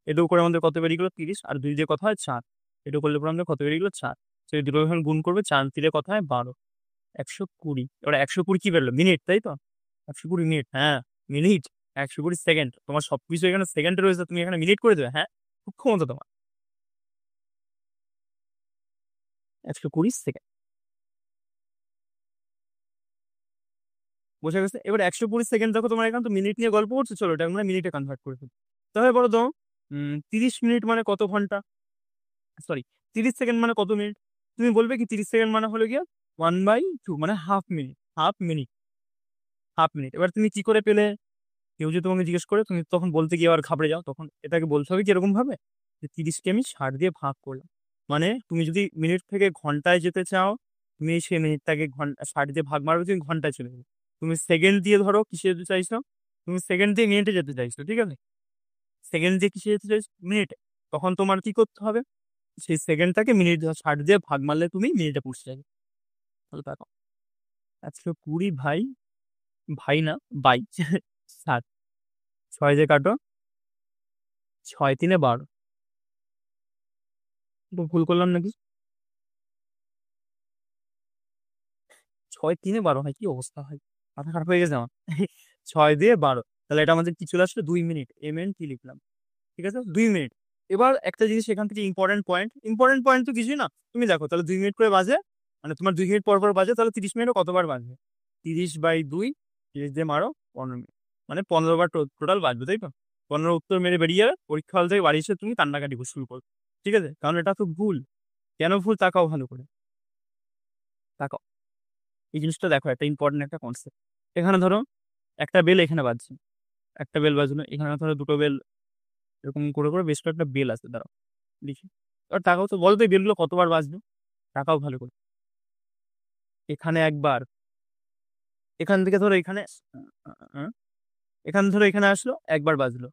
এটাও করে আমাদের কত বেরিয়ে গেলো 30, আর 2 দিয়ে কথা হয় 4, এটা করলে পরে আমাদের কত বেরিয়ে গেলো 4, সেই দুটো যখন গুণ করবে 4 3 কথা হয় 12, 120। এবার 120 কি বেরোলো মিনিট, তাই তো? 120 মিনিট, হ্যাঁ মিনিট, 120 সেকেন্ড, তোমার সবকিছু এখানে সেকেন্ডে রয়েছে, তুমি এখানে মিনিট করে দেবে, হ্যাঁ খুব ক্ষমতা তোমার, 120 সেকেন্ড, বোঝা গেছে? এবার 120 সেকেন্ড দেখো তোমার এখানে তো মিনিট নিয়ে গল্প করছে, চলো এটা আমরা মিনিটে কনভার্ট করে ফেলি। তাহলে বলো তো 30 মিনিট মানে কত ঘন্টা, সরি 30 সেকেন্ড মানে কত মিনিট? তুমি বলবে কি 30 সেকেন্ড মানে হলো গিয়ে 1/2 মানে হাফ মিনিট, হাফ মিনিট। এবার তুমি কি করে পেলে? কেউ যদি তোমাকে জিজ্ঞেস করে তুমি তখন বলতে গিয়ে আবার ঘাবড়ে যাও, তখন এটাকে বলতে হবে কিরকম ভাবে, যে 30কে আমি 60 দিয়ে ভাগ করলাম, মানে তুমি যদি মিনিট থেকে ঘন্টায় যেতে চাও, তুমি সেই মিনিটটাকে 60 দিয়ে ভাগ মারবে, তুমি ঘন্টায় চলে যাবে। তুমি সেকেন্ড দিয়ে ধরো কিসে যেতে চাইছো, তুমি সেকেন্ড দিয়ে মিনিটে যেতে চাইছো, ঠিক আছে? সেকেন্ড দিয়ে কিসে যেতে চাইছো, মিনিটে, তখন তোমার কি করতে হবে, সেই সেকেন্ডটাকে মিনিট 60 দিয়ে ভাগ মারলে তুমি মিনিটে পৌঁছে যাবে। তাহলে দেখো 120 ভাই, ভাই না বাই 60, 6 দিয়ে কাটো, 6 3 12, তো ভুল করলাম নাকি? 6 3 12 হয়, কি অবস্থা হয়, মাথা খারাপ হয়ে গেছে আমার 6 দিয়ে 12, তাহলে এটা আমাদের কি চলে আসলো 2 মিনিট, কি লিখলাম, ঠিক আছে 2 মিনিট। এবার একটা জিনিস এখান থেকে ইম্পর্টেন্ট পয়েন্ট তো কিছুই না, তুমি দেখো তাহলে 2 মিনিট করে বাজে, মানে তোমার 2 মিনিট পর পর বাজে, তাহলে 30 মিনিটও কতবার বাজবে, 30/2, 30 দিয়ে মারো 15 মিনিট, মানে 15বার টোটাল বাজবে, তাই তো? 15 উত্তর মেরে বেরিয়ে যাবে, পরীক্ষা হল থেকে বাড়ি এসে তুমি কান্নাকাটি শুরু করো, ঠিক আছে? কারণ এটা তো ভুল, কেন ভুল তাকাও ভালো করে, তাকাও। এই জিনিসটা দেখো, একটা ইম্পর্টেন্ট একটা কনসেপ্ট। এখানে ধরো একটা বেল এখানে বাজছে, একটা বেল বাজলো, এখানে ধরো দুটো বেল, এরকম করে করে বেশ কয়েকটা বেল আছে, দাঁড়াও দেখি। আর তাকাও তো, বলো তো এই বেলগুলো কতবার বাজলো, তাকাও ভালো করে। এখানে একবার, এখান থেকে ধরো এখানে, এখান ধরো এখানে আসলো একবার বাজলো,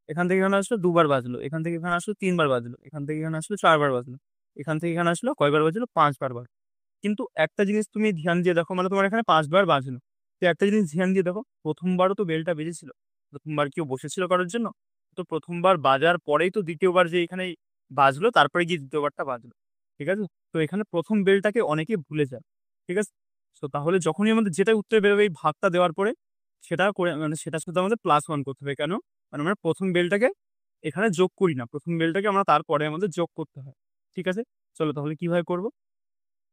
এখান থেকে এখানে আসলো দুবার বাজলো, এখান থেকে এখানে আসলো তিনবার বাজলো, এখান থেকে এখানে আসলো চারবার বাজলো, এখান থেকে এখানে আসলো কয়বার বাজলো, পাঁচবার বাজলো। কিন্তু একটা জিনিস তুমি ধ্যান দিয়ে দেখো, মানে তোমার এখানে পাঁচবার বাজলো, তো একটা জিনিস ধ্যান দিয়ে দেখো, প্রথমবারও তো বেলটা বেজেছিল, প্রথমবার কেউ বসেছিল কারোর জন্য, তো প্রথমবার বাজার পরেই তো দ্বিতীয়বার যে এখানে বাজলো, তারপরে গিয়ে দ্বিতীয়বারটা বাজলো, ঠিক আছে। তো এখানে প্রথম বেলটাকে অনেকে ভুলে যায়, ঠিক আছে। তো তাহলে যখনই আমাদের যেটা উত্তর বেরোবে, এই ভাগটা দেওয়ার পরে সেটা করে, মানে সেটার সাথে আমাদের +1 করতে হবে। কেন? মানে আমরা প্রথম বেলটাকে এখানে যোগ করি না, প্রথম বেলটাকে আমরা তারপরে আমাদের যোগ করতে হয়, ঠিক আছে। চলো তাহলে কিভাবে করবো,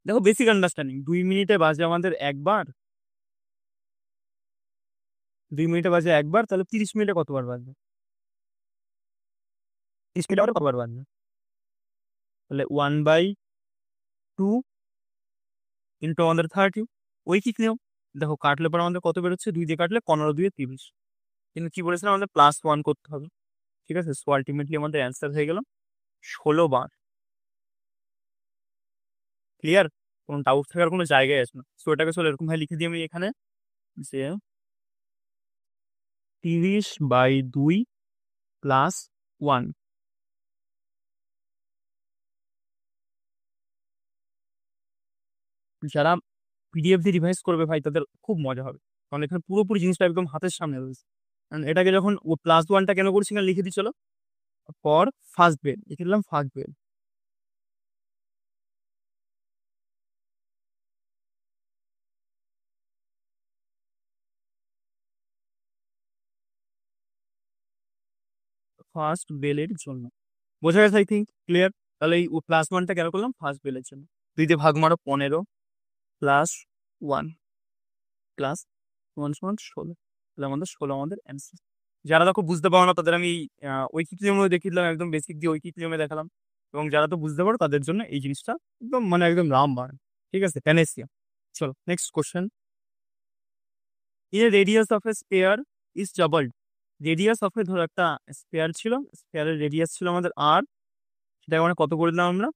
দেখো বেসিক আন্ডারস্ট্যান্ডিং। 2 মিনিটে বাজে আমাদের একবার, 2 মিনিটে বাজে একবার, তাহলে 30 মিনিটে কতবার বাজবে, 30 মিনিটে আমাদের কতবার বাজবে, তাহলে 1/2 ইন্টু আমাদের 30, ঐকিক নিয়ম। দেখো কাটলে পর আমাদের কত বেরোচ্ছে, 2 দিয়ে কাটলে 15×2 = 30, কিন্তু কি বলেছিলাম আমাদের +1 করতে হবে, ঠিক আছে। সো আলটিমেটলি আমাদের অ্যান্সার হয়ে গেল 16 বার। ক্লিয়ার? কোনো ডাউট থাকার কোনো জায়গায় আছে না। সো এটাকে চলো এরকম ভাবে লিখে দিই আমি এখানে, যে 30/2 +1। যারা পিডিএফ দিয়ে রিভাইজ করবে ভাই, তাদের খুব মজা হবে, কারণ এখানে পুরোপুরি জিনিসটা একদম হাতের সামনে রয়েছে। And এটাকে যখন ও +1টা কেন করছি না লিখে দিই, চলো। পর ফার্স্ট বেল লিখে দিলাম, ফার্স্ট বেল, ফার্স্ট বেলের জন্য। বোঝা গেছে আই থিঙ্ক, ক্লিয়ার? তাহলে এই +1টা কেন করলাম, ফার্স্ট বেলের জন্য। 2 দিয়ে ভাগ মারো, 15 +1 +1 = 16, তাহলে আমাদের 16 আমাদের অ্যান্সার। যারা দেখো বুঝতে পারো না, তাদের আমি ঐকিক নিয়মে দেখিয়ে দিলাম, একদম বেসিক দিয়ে ঐকিক নিয়মে দেখালাম। এবং যারা তো বুঝতে পারো তাদের জন্য এই জিনিসটা একদম মানে একদম রামবাণ, ঠিক আছে, প্যানেসিয়া। চলো নেক্সট কোশ্চেন। এর radius of a sphere is doubled. Radius of a, ধরো একটা স্পেয়ার ছিল, স্পেয়ারের রেডিয়াস ছিল আমাদের আর, সেটাকে মানে কত করে দিলাম আমরা,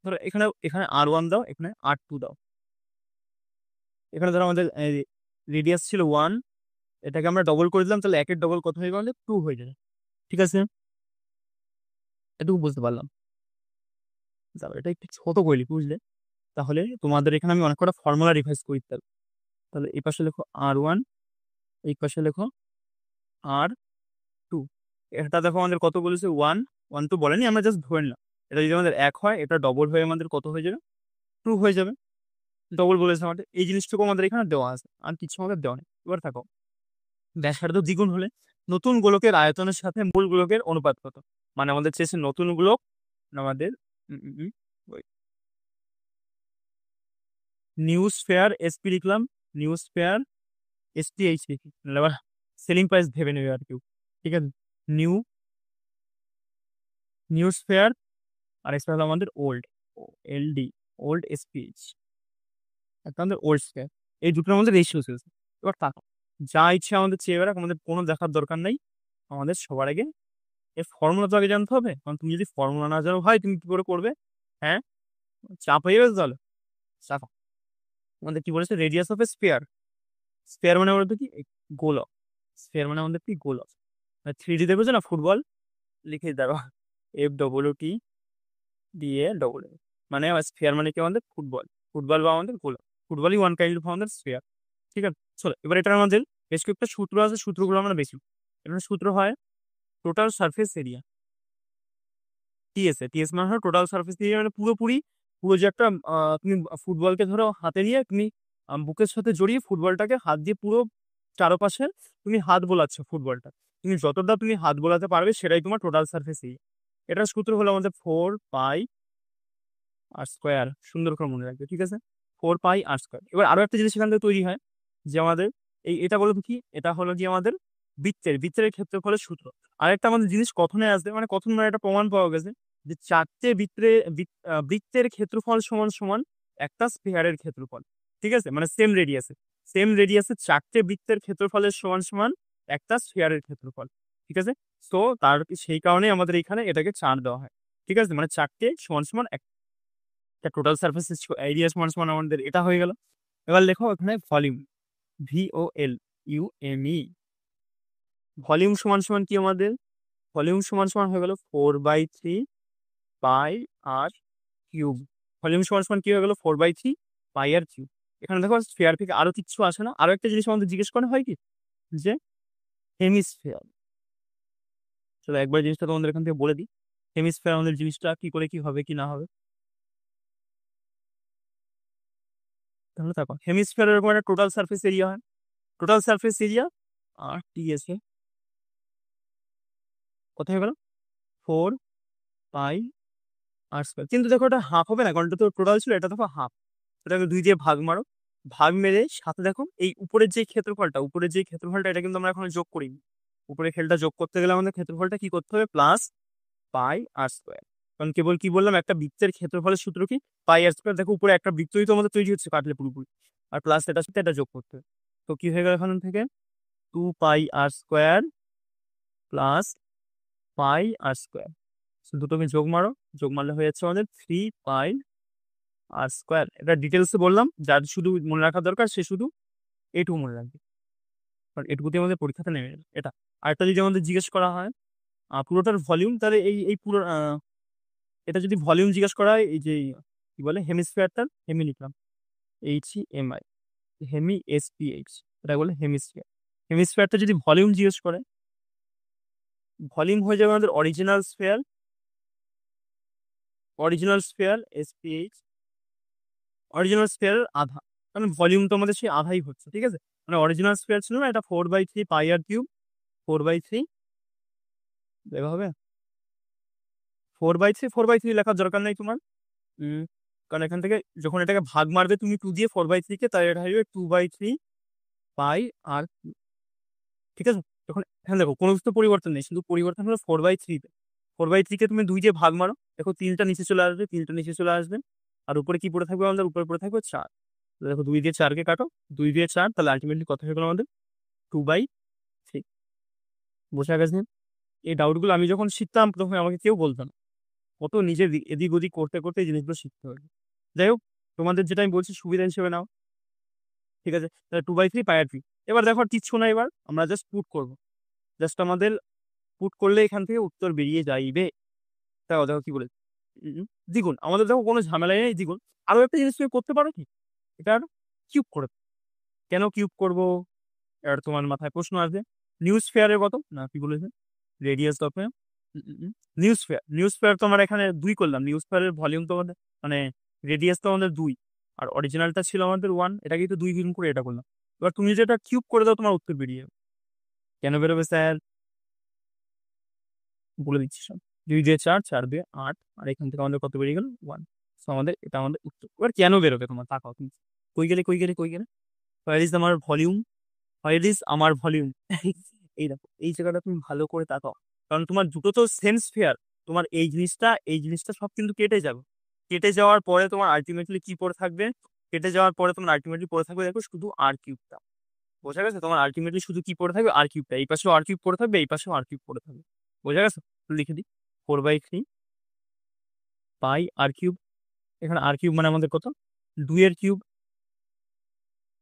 ধরো এখানে এখানে R1 দাও, এখানে R2 দাও। এখানে ধরো আমাদের রেডিয়াস ছিল 1, এটাকে আমরা ডবল করে দিলাম, তাহলে একের ডবল কত হয়ে গেলে 2 হয়ে যাবে, ঠিক আছে। এটুকু বুঝতে পারলাম। যাবে, এটা একটু ছোট করে লিখি, বুঝলে? তাহলে তোমাদের এখানে আমি অনেক কটা ফর্মুলা রিভাইজ করে দিতে হবে। তাহলে এই পাশে লেখো R1, এই পাশে লেখো R2। এটা দেখো আমাদের কত বলেছে, 1, 1 তো বলেনি, আমরা জাস্ট ধরে নিলাম। এটা যদি আমাদের 1 হয়, এটা ডবল হয়ে আমাদের কত হয়ে যাবে, 2 হয়ে যাবে। ডবল বলেছে আমাদের, এই জিনিসটুকু আমাদের এখানে দেওয়া আছে, আর কিছু আমাদের দেওয়া নেই। এবার থাকো, ব্যাসার্ধ দ্বিগুণ হলে নতুন গোলকের আয়তনের সাথে মূল গোলকের অনুপাত কত। মানে আমাদের চেয়েছে নতুন গোলক, আমাদের নিউজ ফেয়ার এসপি লিখলাম, নিউজ ফেয়ার SPH লিখি, নাহলে আবার সেলিং প্রাইস ভেবে নেবে আর কেউ, ঠিক আছে। নিউ নিউজ ফেয়ার, আর একটা হলো আমাদের ওল্ড, LD, ওল্ড SPH, একটা আমাদের ওল্ড ফেয়ার। এই দুটোর আমাদের রেশিও চলছে। এবার তাকাও, যা ইচ্ছে আমাদের চেয়ে বেড়াক, আমাদের কোনো দেখার দরকার নেই। আমাদের সবার আগে এর ফর্মুলা তো আগে জানতে হবে, কারণ তুমি যদি ফর্মুলা না জানো ভাই, তুমি কি করে করবে? হ্যাঁ, চাপ হয়ে গেছে তাহলে। চাপ, আমাদের কি বলেছে, radius of a spare. Spare মানে বলতে কি, গোলক। স্পেয়ার মানে আমাদের কি, গোলক। 3D দেখেছো না ফুটবল, লিখে দাও, FWT মানে স্পেয়ার মানে কি আমাদের ফুটবল, ফুটবল বা আমাদের গোলক। ফুটবলই ওয়ান কাইন্ড অফ আমাদের স্পেয়ার, ঠিক আছে। চলো এবার এটা আমাদের বেশ কয়েকটা সূত্র আছে, সূত্রগুলো আমরা বেশি। এখানে সূত্র হয় টোটাল সারফেস এরিয়া, টিএস মানে হয় টোটাল সারফেস এরিয়া, মানে পুরোপুরি, পুরো যে একটা তুমি ফুটবলকে ধরো হাতে নিয়ে, তুমি বুকের সাথে জড়িয়ে ফুটবলটাকে হাত দিয়ে পুরো চারপাশে তুমি হাত বোলাচ্ছ ফুটবলটা, তুমি যতটা তুমি হাত বোলাতে পারবে সেটাই তোমার টোটাল সারফেস এরিয়া। এটার সূত্র হলো আমাদের 4πr², সুন্দর করে মনে রাখবে, ঠিক আছে। 4πr²। এবার আরো একটা জিনিস এখান থেকে তৈরি হয়, যে আমাদের এটা বলো তো কি, এটা হলো কি আমাদের বৃত্তের ক্ষেত্রফলের সূত্র। আরেকটা আমাদের জিনিস কথনে আসবে, মানে কথন মানে একটা প্রমাণ পাওয়া গেছে, যে চারটে বৃত্তের ক্ষেত্রফল সমান সমান একটা স্ফিয়ারের ক্ষেত্রফল। ঠিক আছে, মানে সেম রেডিয়াসে চারটে বৃত্তের ক্ষেত্রফলের সমান সমান একটা স্ফিয়ারের ক্ষেত্রফল। ঠিক আছে, তো সেই কারণে আমাদের এখানে এটাকে 4 দেওয়া হয়। ঠিক আছে, মানে চারটে সমান সমান একটা টোটাল সারফেস এরিয়া সমান সমান আমাদের এটা হয়ে গেল। এবার লেখো এখানে ভলিউম, VOLUME। ভলিউম সমান সমান কি আমাদের? ভলিউম সমান সমান হয়ে গেল 4/3 পাই আর কিউব। ভলিউম সমান সমান কি হয়ে গেল? 4/3 পাই আর কিউব। এখানে দেখো স্ফিয়ার থেকে আরো কিচ্ছু আসে না। আরো একটা জিনিস আমাদের জিজ্ঞেস করা হয় কি, যে হেমিস্ফিয়ার। চলো একবার জিনিসটা তোমাদের এখান থেকে বলে দিই, হেমিস্ফিয়ার আমাদের জিনিসটা কি করে কি হবে কি না হবে। তাহলে দেখো হেমিস্ফিয়ার এরকম একটা টোটাল সারফেস এরিয়া হয়, টোটাল সারফেস এরিয়া আর TSA কত হয়ে গেল? 4 পাই আর স্কোয়ার। কিন্তু দেখো এটা হাফ হবে না, কারণ এটা তো টোটাল ছিল, এটা দেখো হাফ। এটাকে 2 দিয়ে ভাগ মারো, ভাগ মেরে সাথে দেখো এই উপরের যে ক্ষেত্রফলটা এটা কিন্তু আমরা এখন যোগ করিনি। উপরে খেলটা যোগ করতে গেলে আমাদের ক্ষেত্রফলটা কি করতে হবে? +পাই আর স্কোয়ার। কারণ কেবল কি বললাম, একটা বৃত্তের ক্ষেত্রফলের সূত্র কি? পাই আর স্কোয়ার। দেখো উপরে একটা বৃত্তই তো আমাদের তৈরি হচ্ছে কাটলে পুরোপুরি, আর প্লাস এটার সাথে এটা যোগ করতে হবে। তো কি হয়ে গেল এখান থেকে? 2 পাই আর স্কোয়ার প্লাস পাই আর স্কোয়ার। দুটোকে যোগ মারো, যোগ মারলে হয়ে যাচ্ছে আমাদের 3 পাই আর স্কোয়ার। এটা ডিটেলসে বললাম, যার শুধু মনে রাখা দরকার সে শুধু এটুকু মনে রাখবে, কারণ এটুকুতে আমাদের পরীক্ষাতে নেমে যাবে এটা। আরেকটা যদি আমাদের জিজ্ঞেস করা হয় পুরোটার ভলিউম, তাহলে এই এই পুরো এটা যদি ভলিউম জিজ্ঞেস করা হয়, এই যে কি বলে হেমিস্ফিয়ারটার, হেমি লিখলাম HEMI, HEMI এটা বলে হেমিস্ফিয়ার। হেমিস্ফিয়ারটা যদি ভলিউম জিজ্ঞেস করে, ভলিউম হয়ে যাবে আমাদের অরিজিনাল স্ফিয়ার SPH, অরিজিনাল স্ফিয়ারের আধা। কারণ ভলিউম তো আমাদের সেই আধাই হচ্ছে। ঠিক আছে, মানে অরিজিনাল স্ফিয়ার ছিল না, এটা 4/3 পাই আর কিউব। 4/3 দেখা হবে 4/3 লেখার দরকার নেই তোমার। কারণ এখান থেকে যখন এটাকে ভাগ মারবে তুমি 2 দিয়ে 4/3 কে, তাই এটা হবে 2/3 পাই আর কিউব। ঠিক আছে, তখন এখানে দেখো কোনো কিছু পরিবর্তন নেই, শুধু পরিবর্তন হলো 4/3 তে। 4/3 কে তুমি 2 দিয়ে ভাগ মারো, দেখো 3টা নিচে চলে আসবে, 3টা নিচে চলে আসবে। আর উপরে কি পড়ে থাকবে আমাদের? উপরে পড়ে থাকবে 4। দেখো 2 দিয়ে 4কে কাটো, 2 দিয়ে 4, তাহলে আলটিমেটলি কত হয়ে গেল আমাদের? 2/3। বোঝা গেছে? এই ডাউটগুলো আমি যখন শিখতাম তখন আমাকে কেউ বলতো না, কত নিজে এদিক ওদিক করতে করতে এই জিনিসগুলো শিখতে হবে। যাই হোক, তোমাদের যেটা আমি বলছি সুবিধা হিসেবে নাও। ঠিক আছে, তাহলে 2/3 পাই আর কিউব। এবার দেখো আর কিচ্ছু না, এবার আমরা জাস্ট পুট করবো। জাস্ট আমাদের পুট করলে এখান থেকে উত্তর বেরিয়ে যাইবে। তাও দেখো কি বলে, দ্বিগুণ। আমাদের দেখো কোনো ঝামেলাই নেই, দ্বিগুণ। আরো একটা জিনিস তুমি করতে পারো কি, এটার কিউব করে। কেন কিউব করবো? এবার তোমার মাথায় প্রশ্ন আসবে, নিউজ ফেয়ারের কত না কি বলেছে? রেডিয়াস অফ নিউজ ফেয়ার তো আমরা এখানে 2 করলাম। নিউজ ফেয়ারের ভলিউম তো আমাদের, মানে রেডিয়াস তো আমাদের 2, আর অরিজিনালটা ছিল আমাদের 1, এটাকে তো 2 গুণ করে এটা করলাম। এবার তুমি যেটা কিউব করে দাও তোমার উত্তর বেরিয়ে যাবে। কেন বেরোবে স্যার? বলে দিচ্ছি সব। 2 দিয়ে 4, 4 দিয়ে 8, আর এখান থেকে আমাদের কত বেরিয়ে গেল? 1। তো এটা আমাদের উত্তর। এবার কেন বেরোবে তোমার তাকাও তুমি, কই গেলে হোয়ার ইজ আমার ভলিউম, হোয়ার ইজ আমার ভলিউম। এই দেখো এই জায়গাটা তুমি ভালো করে তাকাও, কারণ তোমার দুটো তো সেম স্ফিয়ার। তোমার এই জিনিসটা সব কিন্তু কেটে যাবে। কেটে যাওয়ার পরে তোমার আলটিমেটলি কি পড়ে থাকবে? কেটে যাওয়ার পরে তোমার আলটিমেটলি পড়ে থাকবে দেখো শুধু R কিউবটা। বোঝা গেছে? তোমার আলটিমেটলি শুধু কি পড়ে থাকবে? R কিউবটা। এই পাশেও R কিউব পড়ে থাকবে, এই পাশেও R কিউব পড়ে থাকবে। বোঝা গেছে? লিখে দিই, 4/3 পাই আর কিউব। এখানে R কিউব মানে আমাদের কত? 2 এর কিউব।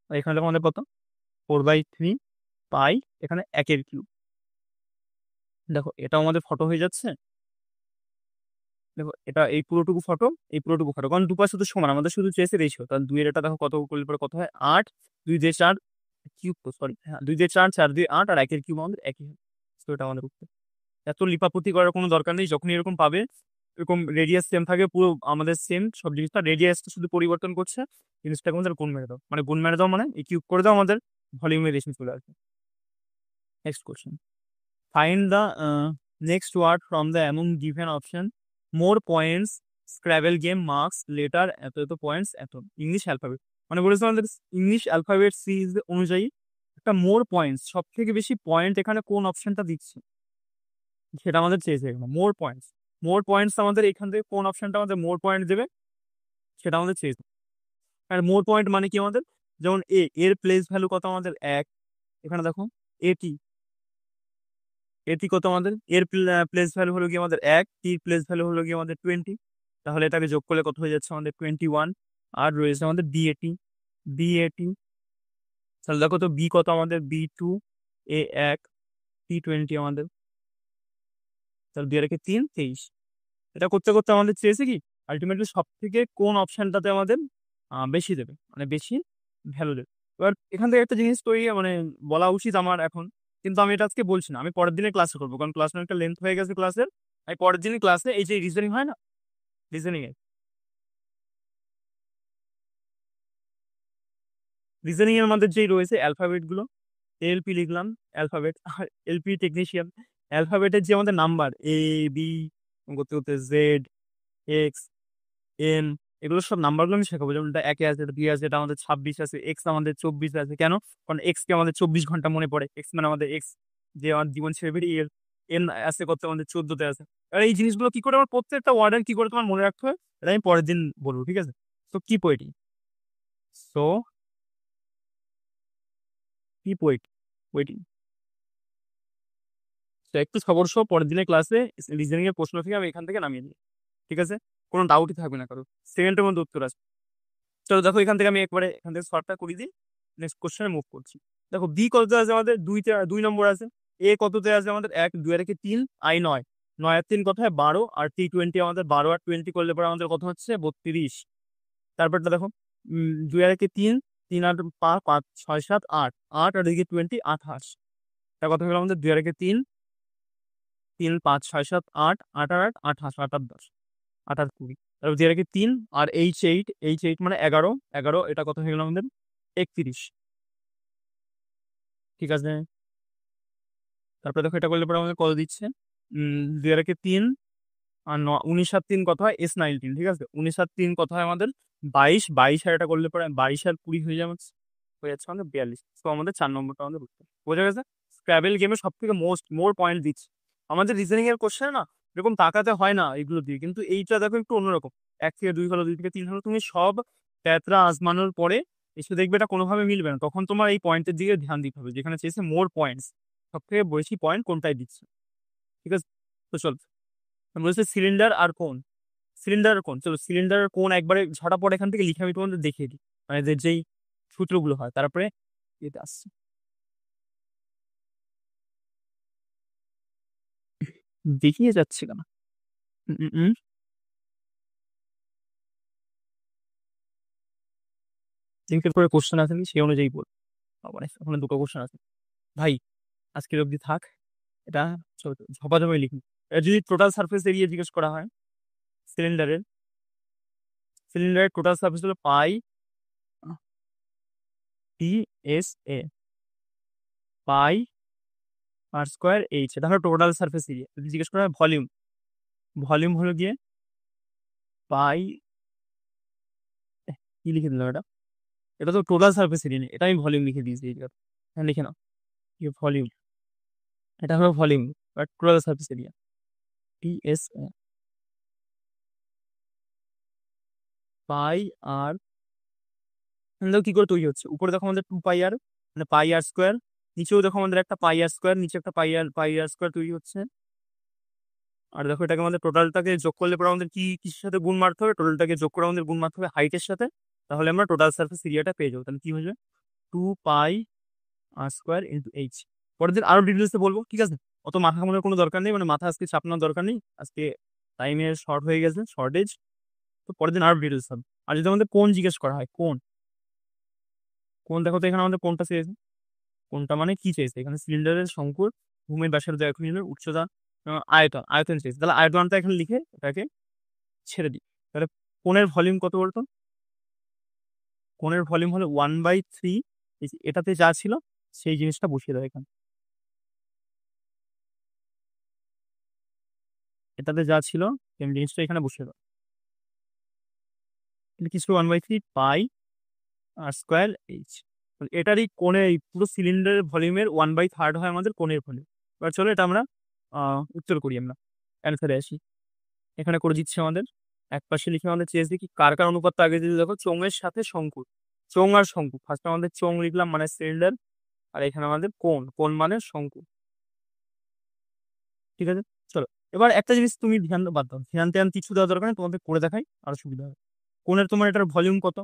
আর এখানে দেখো আমাদের কত? 4/3 পাই, এখানে 1-এর কিউব। দেখো এটা আমাদের ফটো হয়ে যাচ্ছে। দেখো এটা এই পুরোটুকু ফটো, এই পুরোটুকু ফটো, কারণ দুপাশে তো সমান, আমাদের শুধু চেয়েছে রেশিও। তাহলে 2 এর এটা দেখো কত করলে পরে কত হয়? 8। 2 দিয়ে 4 কিউব, তো সরি, হ্যাঁ 2 দিয়ে 4, 4 দিয়ে 8, আর 1-এর কিউব আমাদের একই হয়। তো এটা আমাদের উত্তর। এত লিপাপতি করার কোনো দরকার নেই। যখনই এরকম পাবে, এরকম রেডিয়াস সেম থাকে, পুরো আমাদের সেম সব জিনিসটা, রেডিয়াসটা শুধু পরিবর্তন করছে, জিনিসটাকে আমাদের গুণ মেরে দাও। মানে গুণ মেরে দাও মানে এই কিউব করে দাও, আমাদের ভলিউমের রেশিও চলে আসবে। Next question, find the next word from the among given option. More points, scrabble game, marks, letter, এত এত পয়েন্টস, এত। ইংলিশ অ্যালফাবেট, মানে বলেছে আমাদের ইংলিশ অ্যালফাবেট সিরিজ অনুযায়ী একটা মোর পয়েন্টস, সব থেকে বেশি পয়েন্ট এখানে কোন অপশনটা দিচ্ছে সেটা আমাদের চেয়েছে। এখানে মোর পয়েন্টস, মোর পয়েন্টস আমাদের এখান থেকে কোন অপশনটা আমাদের মোর পয়েন্ট দেবে সেটা আমাদের চেয়েছে। আর মোর পয়েন্ট মানে কি আমাদের, যেমন এর প্লেস ভ্যালু কত আমাদের 1, এখানে দেখো এটি এটি কত আমাদের, এর প্লেস ভ্যালু হলো কি আমাদের 1, টির প্লেস ভ্যালু হলো কি আমাদের 20, তাহলে এটাকে যোগ করলে কত হয়ে যাচ্ছে আমাদের 21। আর রয়েছে আমাদের বি এটি, তাহলে দেখো তো বি কত আমাদের, বি 2, এ 1, টি 20 আমাদের, তাহলে 2 আর 3 23। এটা করতে করতে আমাদের চেয়েছে কি আলটিমেটলি সব থেকে কোন অপশনটাতে আমাদের বেশি দেবে, মানে বেশি ভ্যালু দেবে। এবার এখান থেকে একটা জিনিস তৈরি মানে বলা উচিত আমার এখন, কিন্তু আমি এটা আজকে বলছি না, আমি পরের দিনে ক্লাসে করবো, কারণ ক্লাস একটা লেন্থ হয়ে গেছে ক্লাসের। আমি পরের দিনই ক্লাসে এই যে রিজনিং হয় না, রিজনিং এ রিজনিং এর মধ্যে যেই রয়েছে অ্যালফাবেট গুলো, এলপি লিখলাম অ্যালফাবেট, আর এলপি টেকনিশিয়ান, অ্যালফাবেটের যে আমাদের নাম্বার বি করতে করতে জেড, এক্স, এন, এগুলো সব নাম্বারগুলো আমি শেখাবো। যেমন এটা 1-এ আছে, এটা 2-এ আছে, এটা আমাদের 26 আছে, এক্স আমাদের 24 আছে। কেন? কারণ এক্স কে আমাদের 24 ঘন্টা মনে পড়ে, এক্স মানে আমাদের এক্স, যে আমার জীবন ছেড়ে বেরিয়ে এর, এন আছে কত আমাদের 14-তে আছে। আর এই জিনিসগুলো কি করে আমার প্রত্যেকটা ওয়ার্ডের কি করে তোমার মনে রাখতে হয়, এটা আমি পরের দিন বলবো, ঠিক আছে? তো কি পোয়েটি, সো কি ওয়েটিং, তো একটু খবর সহ পরের দিনের ক্লাসে রিজনিং এর প্রশ্ন থেকে আমি এখান থেকে নামিয়ে দিই, ঠিক আছে? কোনো ডাউটই থাকবে না কারো, সেকেন্ডের মধ্যে উত্তর আছে। চলো দেখো এখান থেকে আমি একবারে এখান থেকে শর্টটা করে দিই, নেক্সট কোশ্চেনে মুভ করছি। দেখো বি কততে আছে আমাদের, 2 নম্বর আছে। এ কততে আছে আমাদের 1, 2 আর 3, আই 9, 9 আর 3 কোথায় 12, আর টি 20 আমাদের 12 আর 20 করলে পরে আমাদের কত হচ্ছে 32। তারপরটা দেখো 2 আর 3, 3 আর 5, 5 6 7 8, 8 আর এদিকে 20, 28। এটা কত হলো আমাদের 2 আর 3, 3 5 6 7 8, 8 আর 8 28, 8 আর 10, 8 আর 20। তারপর 2 আর 3 আর এইচ এইট মানে 11, 11 এটা কত হয়ে গেল আমাদের 31, ঠিক আছে? তারপরে দেখো এটা করলে পরে আমাদের কত দিচ্ছে, 2 আর 3 আর 19 আর 3 কত হয় S19, ঠিক আছে? 19 আর 3 কত হয় আমাদের 22, 22 আর এটা করলে পরে 22 আর 20 হয়ে যাচ্ছে আমাদের 42। তো আমাদের 4 নম্বরটা আমাদের উত্তর। বোঝা গেছে? স্ক্র্যাবেল গেমে সব থেকে মোর পয়েন্ট দিচ্ছে আমাদের রিজনিং এর কোশ্চেন না, এরকম তাকাতে হয় না এগুলো দিয়ে, কিন্তু এইটা দেখো একটু অন্যরকম। 1 থেকে 2 হলো, 2 থেকে 3 হলো, তুমি সব প্যাতরা আজমানোর পরে এসে দেখবে এটা কোনোভাবে মিলবে না, তখন তোমার এই পয়েন্টের দিকে ধ্যান দিতে হবে, যেখানে চেয়েছে মোর পয়েন্টস, সব থেকে বেশি পয়েন্ট কোনটাই দিচ্ছে, ঠিক আছে? তো চল, বলছে সিলিন্ডার আর কোন, সিলিন্ডার আর কোন, চলো সিলিন্ডার আর কোন একবারে ঝটাপট এখান থেকে লিখে আমি তোমাদের দেখিয়ে দিই, মানে যেই সূত্রগুলো হয়, তারপরে এটা আসছে, দেখিয়ে যাচ্ছে কেন? উম, উম, উম। লিঙ্কের পরে কোশ্চেন আছে সেই অনুযায়ী বল, মানে ওখানে 2টো কোশ্চেন আছে ভাই। আজকের অবধি থাক এটা, ঝপাঝপি লিখি। এর যদি টোটাল সারফেস এরিয়া জিজ্ঞেস করা হয় সিলিন্ডারের, সিলিন্ডারের টোটাল সারফেস হলো π/s/a, π/r²h, এটা হলো টোটাল সারফেস এরিয়া। যদি জিজ্ঞেস করা হয় ভলিউম, ভলিউম হলো গিয়ে পাই, কি লিখে দিলাম এটা, এটা তো টোটাল সারফেস এরিয়া নেই, এটা আমি ভলিউম লিখে দিয়েছি এই জায়গায়। হ্যাঁ লিখে নাও, ভলিউম, এটা হলো volume but total surface area, PS π/r। দেখো কি করে তৈরি হচ্ছে, উপরে দেখো আমাদের 2πr, মানে πr², নিচেও দেখো আমাদের একটা πr², নিচে একটা πr² তৈরি হচ্ছে। আর দেখো এটাকে আমাদের টোটালটাকে যোগ করলে পরে আমাদের কি কিসের সাথে গুণ মারতে হবে, টোটালটাকে যোগ করে আমাদের গুণ মারতে হবে হাইটের সাথে, তাহলে আমরা টোটাল সারফেস এরিয়াটা পেয়ে যাবো। তাহলে কি হয়ে যাবে 2πr²/h। পরের দিন আরো ডিটেলসে বলবো, ঠিক আছে? অত মাথা ঘামানোর কোনো দরকার নেই, মানে মাথা আজকে চাপানোর দরকার নেই, আজকে টাইমের শর্ট হয়ে গেছে, শর্টেজ। তো পরের দিন আরো ডিটেলস হবে। আর যদি আমাদের কোন জিজ্ঞেস করা হয়, কোন, কোন দেখো তো এখানে আমাদের কোনটা চেয়েছে, কোনটা মানে কি চেয়েছে এখানে, সিলিন্ডারের শঙ্কুর ভূমির ব্যাসার্ধ 1 মিটার, উচ্চতা, আয়তন চেয়েছে, তাহলে আয়তনটা এখানে লিখে এটাকে ছেড়ে দিই। তাহলে কোণের ভলিউম কত বলতো, কোণের ভলিউম হলো 1/3, এটাতে যা ছিল সেই জিনিসটা বসিয়ে দেয় এখানে, এটাতে যা ছিল সেই জিনিসটা এখানে বসিয়ে দাও। এটা কিছু 1/3 πr²h, এটারই কোণে এই পুরো সিলিন্ডারের ভলিউমের 1/3 হয় আমাদের কোণের ভলিউম। এবার চলো এটা আমরা উত্তর করি, আমরা অ্যান্সারে আসি। এখানে করে দিচ্ছে আমাদের এক পাশে লিখে আমাদের চেয়েছে কি কার কার অনুপাতটা আগে যদি দেখো চোঙের সাথে শঙ্কু, চোঙ আর শঙ্কু। ফার্স্ট আমাদের চোঙ লিখলাম মানে সিলিন্ডার, আর এখানে আমাদের কোণ, কোণ মানে শঙ্কু। ঠিক আছে, চলো এবার একটা জিনিস তুমি ধ্যান বাদ দাও, ধ্যান ধ্যান কিছু দেওয়া দরকার নেই, তোমাদের করে দেখাই আরো সুবিধা হবে। কোণের তোমার এটার ভলিউম কত,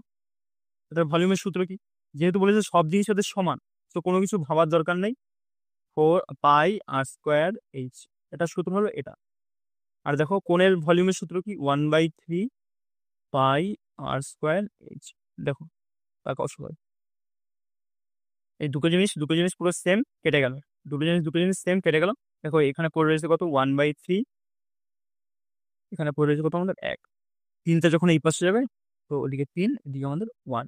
এটার ভলিউমের সূত্র কি? যেহেতু বলেছে সব জিনিস ওদের সমান, তো কোনো কিছু ভাবার দরকার নেই। 4 πr² এটা সূত্র হলো এটা। আর দেখো কোণের ভলিউমের সূত্র কি? 1/3 πr²h। দেখো তাকে অসুবিধা, এই দুটো জিনিস পুরো সেম কেটে গেল, দুটো জিনিস সেম কেটে গেল। দেখো এখানে পড়ে রয়েছে কত? 1/3, এখানে পড়ে রয়েছে কত আমাদের 1। 3টা যখন এই পাশে যাবে তো ওদিকে 3, এদিকে আমাদের 1।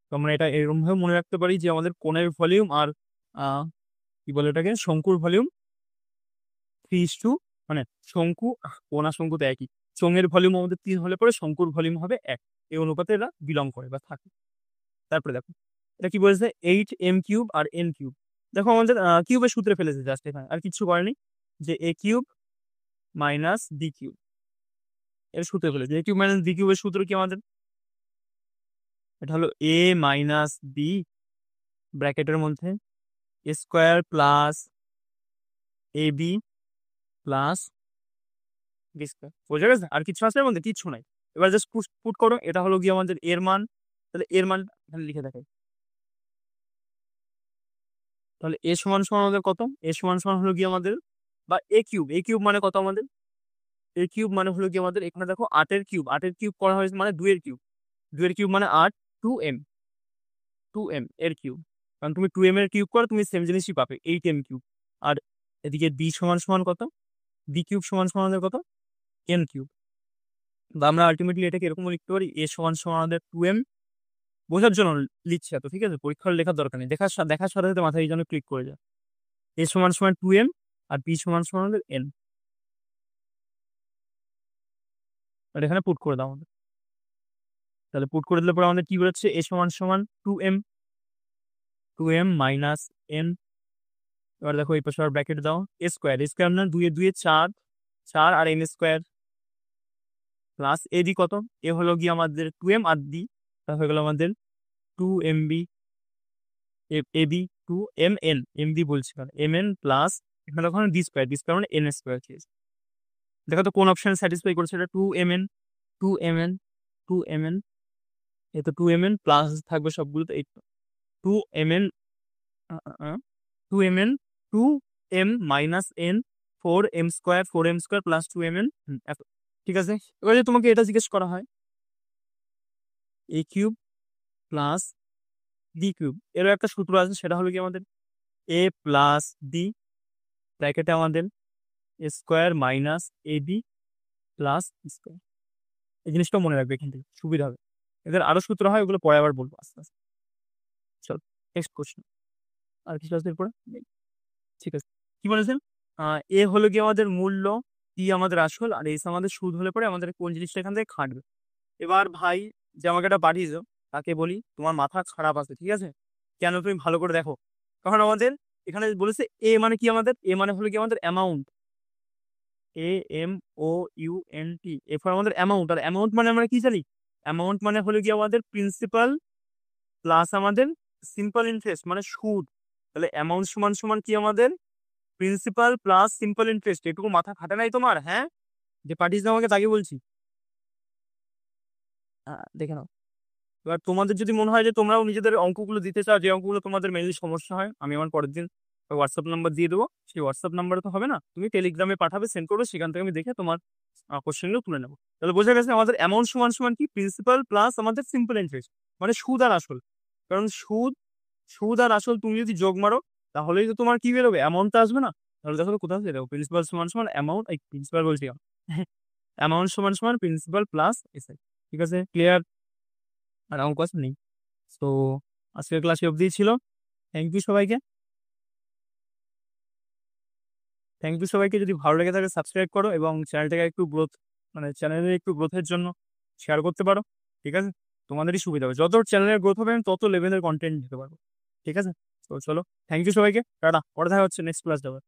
তো আমরা এটা এরকম ভাবে মনে রাখতে পারি যে আমাদের কোণের ভলিউম আর কি বলে এটাকে, শঙ্কুর ভলিউম 3:, মানে শঙ্কু কোণ আর শঙ্কু তো একই, চোঙের ভলিউম আমাদের 3 হলে পরে শঙ্কুর ভলিউম হবে 1। এই অনুপাতে এরা বিলং করে বা থাকে। তারপরে দেখো এটা কি বলেছে, 8m³ আর n³। দেখো আমাদের কিউবের সূত্রে ফেলেছে জাস্ট এখানে, আর কিছু করেনি, যে a³ - b³ এর সূত্রে ফেলেছে। a³ - b³ এর সূত্র কি আমাদের? এটা হলো a - b ব্র্যাকেটের মধ্যে square plus ab plus B square. বোঝা গেছে? আর কিছু আছে এর মধ্যে? কিচ্ছু নাই। এবার জাস্ট পুট করো, এটা হলো গিয়ে আমাদের এর মান, তাহলে এর মান এখানে লিখে দেখাই। তাহলে এ সমান সমান আমাদের কত? এ সমান সমান হলো গিয়ে আমাদের, বা a³ মানে কত আমাদের? a³ মানে হলো কি আমাদের, এখানে দেখো 8 এর কিউব, 8 এর কিউব করা হয়েছে মানে 2 এর কিউব, 2 এর কিউব মানে 8, 2m এর কিউব। কারণ তুমি 2m এর কিউব করো তুমি সেম জিনিসই পাবে, 8m³। আর এদিকে b সমান সমান কত? b³ সমান সমান আমাদের কত? n³। বা আমরা আলটিমেটলি এটাকে এরকম লিখতে পারি, a সমান সমান আমাদের 2m। বোঝার জন্য লিখছি এত, ঠিক আছে? পরীক্ষার লেখার দরকার নেই, দেখার সাথে সাথে মাথায় এই জন্য ক্লিক করে যায়। a সমান সমান 2m আর b সমান সমান আমাদের n। আর এখানে পুট করে দাও আমাদের, তাহলে পুট করে দিলে পরে আমাদের কি বেরোচ্ছে? a সমান সমান 2m, 2m মাইনাস n। এবার দেখো এই পাশে আর ব্র্যাকেট দাও, স্কোয়ার, স্কোয়ার না 2 এ 4, 4 আর n² প্লাস এডি কত? এ হলো গিয়ে আমাদের 2m আর ডি, তা হয়ে গেল আমাদের 2mb, ab 2mn, md বলছি কারণ mn প্লাস এখানে দেখো d² মানে n² খেয়েছে। দেখো তো কোন অপশন স্যাটিসফাই করেছে এটা? 2mn, 2mn, 2mn, এ তো 2mn প্লাস থাকবে সবগুলোতে, এই 2mn, 2mn, 2m minus n, 4m² plus 2mn, এত। ঠিক আছে, এবার যদি তোমাকে এটা জিজ্ঞেস করা হয় a³ প্লাস b³ এরও একটা সূত্র আছে, সেটা হলো কি আমাদের a প্লাস b ব্র্যাকেটে আমাদের square minus ab plus square. এই জিনিসটা মনে রাখবে, এখান থেকে সুবিধা হবে। এদের আরো সূত্র হয়, ওগুলো পরে আবার বলবো আস্তে আস্তে। চল নেক্সট কোশ্চেন, আর কিছু আসবে পরে নেই। ঠিক আছে, কি বলেছেন? এ হলো কি আমাদের মূল্য, ই আমাদের আসল, আর এস আমাদের সুদ হলে পরে আমাদের কোন জিনিসটা এখান থেকে খাটবে। এবার ভাই যে আমাকে এটা পাঠিয়েছো তাকে বলি তোমার মাথা খারাপ আছে, ঠিক আছে? কেন তুমি ভালো করে দেখো, কারণ আমাদের এখানে বলেছে এ মানে কি আমাদের, এ মানে হলো কি আমাদের অ্যামাউন্ট, AMOUNT, এরপর আমাদের অ্যামাউন্ট। আর অ্যামাউন্ট মানে আমরা কি জানি? অ্যামাউন্ট মানে হলো কি আমাদের প্রিন্সিপাল প্লাস আমাদের সিম্পল ইন্টারেস্ট মানে সুদ। তাহলে অ্যামাউন্ট সমান সমান কি আমাদের? Principal plus simple interest. এটুকু মাথা খাটে নাই তোমার? হ্যাঁ, যে পাঠিয়েছে আমাকে তাকে বলছি, দেখে নাও। এবার তোমাদের যদি মনে হয় যে তোমরাও নিজেদের অঙ্কগুলো দিতে চাও, যে অঙ্কগুলো তোমাদের মেনলি সমস্যা হয়, আমি আমার পরের দিন হোয়াটসঅ্যাপ নাম্বার দিয়ে দেবো। সেই হোয়াটসঅ্যাপ নাম্বারে তো হবে না, তুমি টেলিগ্রামে পাঠাবে, সেন্ড করবে, সেখান থেকে আমি দেখে তোমার কোশ্চেনগুলো তুলে নেবো। তাহলে বোঝা গেছে আমাদের অ্যামাউন্ট সমান সমান কি? প্রিন্সিপাল প্লাস আমাদের সিম্পল ইন্টারেস্ট মানে সুদ আর আসল। কারণ সুদ আর আসল তুমি যদি যোগ মারো তাহলেই তো তোমার কি বেরোবে? অ্যামাউন্টটা আসবে না। তাহলে দেখো কোথাও দেখো প্রিন্সিপাল সমান সমান অ্যামাউন্ট, এই প্রিন্সিপাল বলছি অ্যামাউন্ট সমান সমান প্রিন্সিপাল প্লাস এসআই। ঠিক আছে, ক্লিয়ার? আর অঙ্ক আছে নেই। তো আজকের ক্লাসে অবধি ছিল। থ্যাংক ইউ সবাইকে, থ্যাংক ইউ সবাইকে। যদি ভালো লেগে থাকে সাবস্ক্রাইব করো এবং চ্যানেলটাকে একটু গ্রোথ, মানে চ্যানেলের একটু গ্রোথের জন্য শেয়ার করতে পারো। ঠিক আছে, তোমাদেরই সুবিধা হবে, যত চ্যানেলের গ্রোথ হবে আমি তত লেভেলের কন্টেন্ট দিতে পারবো। ঠিক আছে, তো চলো, থ্যাংক ইউ সবাইকে, টাটা। পরে দেখা হচ্ছে নেক্সট ক্লাস যাবে।